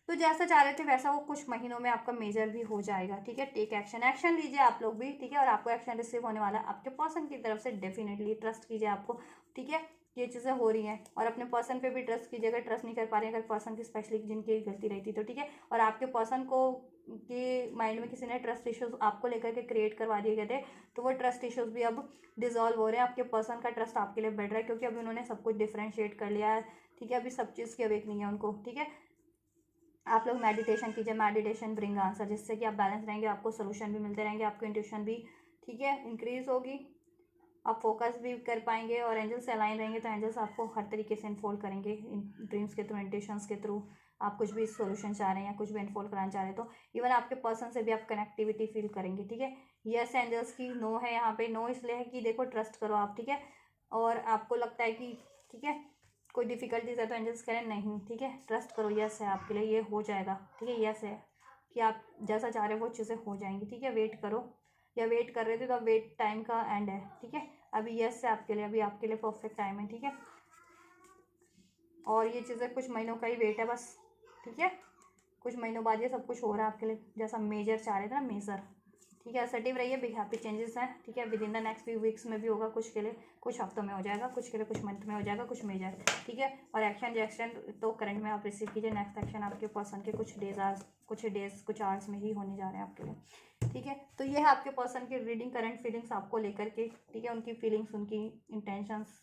तो जैसा चाह रहे थे वैसा वो कुछ महीनों में आपका मेजर भी हो जाएगा, ठीक है। टेक एक्शन, एक्शन लीजिए आप लोग भी, ठीक है। और आपको एक्शन रिसीव होने वाला है आपके पर्सन की तरफ से, डेफिनेटली ट्रस्ट कीजिए आपको, ठीक है। ये चीज़ें हो रही हैं, और अपने पर्सन पे भी ट्रस्ट कीजिए, अगर ट्रस्ट नहीं कर पा रहे हैं, अगर पर्सन की स्पेशली जिनकी गलती रहती तो, ठीक है। और आपके पर्सन को के माइंड में किसी ने ट्रस्ट इश्यूज आपको लेकर के क्रिएट करवा दिए गए थे, तो वो ट्रस्ट इश्यूज भी अब डिजॉल्व हो रहे हैं, आपके पर्सन का ट्रस्ट आपके लिए बढ़ रहा है, क्योंकि अभी उन्होंने सब कुछ डिफ्रेंशिएट कर लिया है, ठीक है। अभी सब चीज़ की अवेकनिंग है उनको, ठीक है। आप लोग मेडिटेशन कीजिए, मेडिटेशन ब्रिंग आंसर, जिससे कि आप बैलेंस रहेंगे, आपको सोल्यूशन भी मिलते रहेंगे, आपको इंट्यूशन भी, ठीक है, इंक्रीज होगी, आप फोकस भी कर पाएंगे, और एंजल्स से अलाइन रहेंगे, तो एंजल्स आपको हर तरीके से इनफोल्ड करेंगे, इन ड्रीम्स के थ्रू, इंट्यूशंस के थ्रू। आप कुछ भी सोल्यूशन चाह रहे हैं या कुछ भी इनफोल्ड कराना चाह रहे हैं, तो इवन आपके पर्सन से भी आप कनेक्टिविटी फील करेंगे, ठीक है। यस एंजल्स की नो है यहाँ पे, नो इसलिए है कि देखो ट्रस्ट करो आप, ठीक है। और आपको लगता है कि ठीक है कोई डिफिकल्टीज है, तो एंजल्स कह रहे हैं नहीं, ठीक है, ट्रस्ट करो, यस है आपके लिए, ये हो जाएगा, ठीक है। यस है कि आप जैसा चाह रहे हो वो चीज़ें हो जाएंगी, ठीक है। वेट करो, या वेट कर रहे थे तो वेट टाइम का एंड है, ठीक है। अभी यस है आपके लिए, अभी आपके लिए परफेक्ट टाइम है, ठीक है। और ये चीज़ें कुछ महीनों का ही वेट है बस, ठीक है। कुछ महीनों बाद ये सब कुछ हो रहा है आपके लिए, जैसा मेजर चाह रहे थे ना, मेजर, ठीक है। असर्टिव रहिए, बिग हैप्पी चेंजेस हैं, ठीक है। With in the next few weeks में भी होगा, कुछ के लिए कुछ हफ्तों में हो जाएगा, कुछ के लिए कुछ मंथ में हो जाएगा, कुछ मेजर, ठीक है। और एक्शन तो करंट में आप रिसीव कीजिए, नेक्स्ट एक्शन आपके पर्सन के कुछ डेज कुछ आवर्स में ही होने जा रहे हैं आपके लिए, ठीक है। तो ये है आपके पर्सन की रीडिंग, करंट फीलिंग्स आपको लेकर के, ठीक है, उनकी फीलिंग्स, उनकी इंटेंशंस,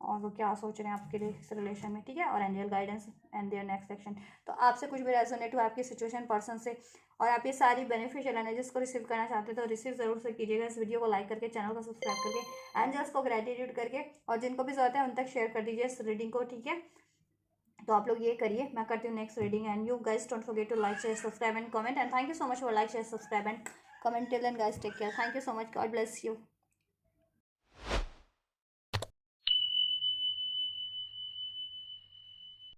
और वो क्या सोच रहे हैं आपके लिए इस रिलेशन में, ठीक है। और angel guidance and their next action. तो आपसे कुछ भी रेजोनेट हो आपकी सिचुएशन पर्सन से, और आप ये सारी बेनिफिशियल एनर्जीज को रिसीव करना चाहते हैं, तो रिसीव जरूर से कीजिएगा, इस वीडियो को लाइक करके, चैनल को सब्सक्राइब करके, एंजल्स को ग्रेटिट्यूड करके, और जिनको भी जरूरत है उन तक शेयर कर दीजिए इस रीडिंग को, ठीक है। तो आप लोग ये करिए, मैं करती हूँ next reading. And you guys don't forget to like share subscribe and comment, and thank you so much for like share subscribe and comment. Till then guys take care, thank you so much, God bless you.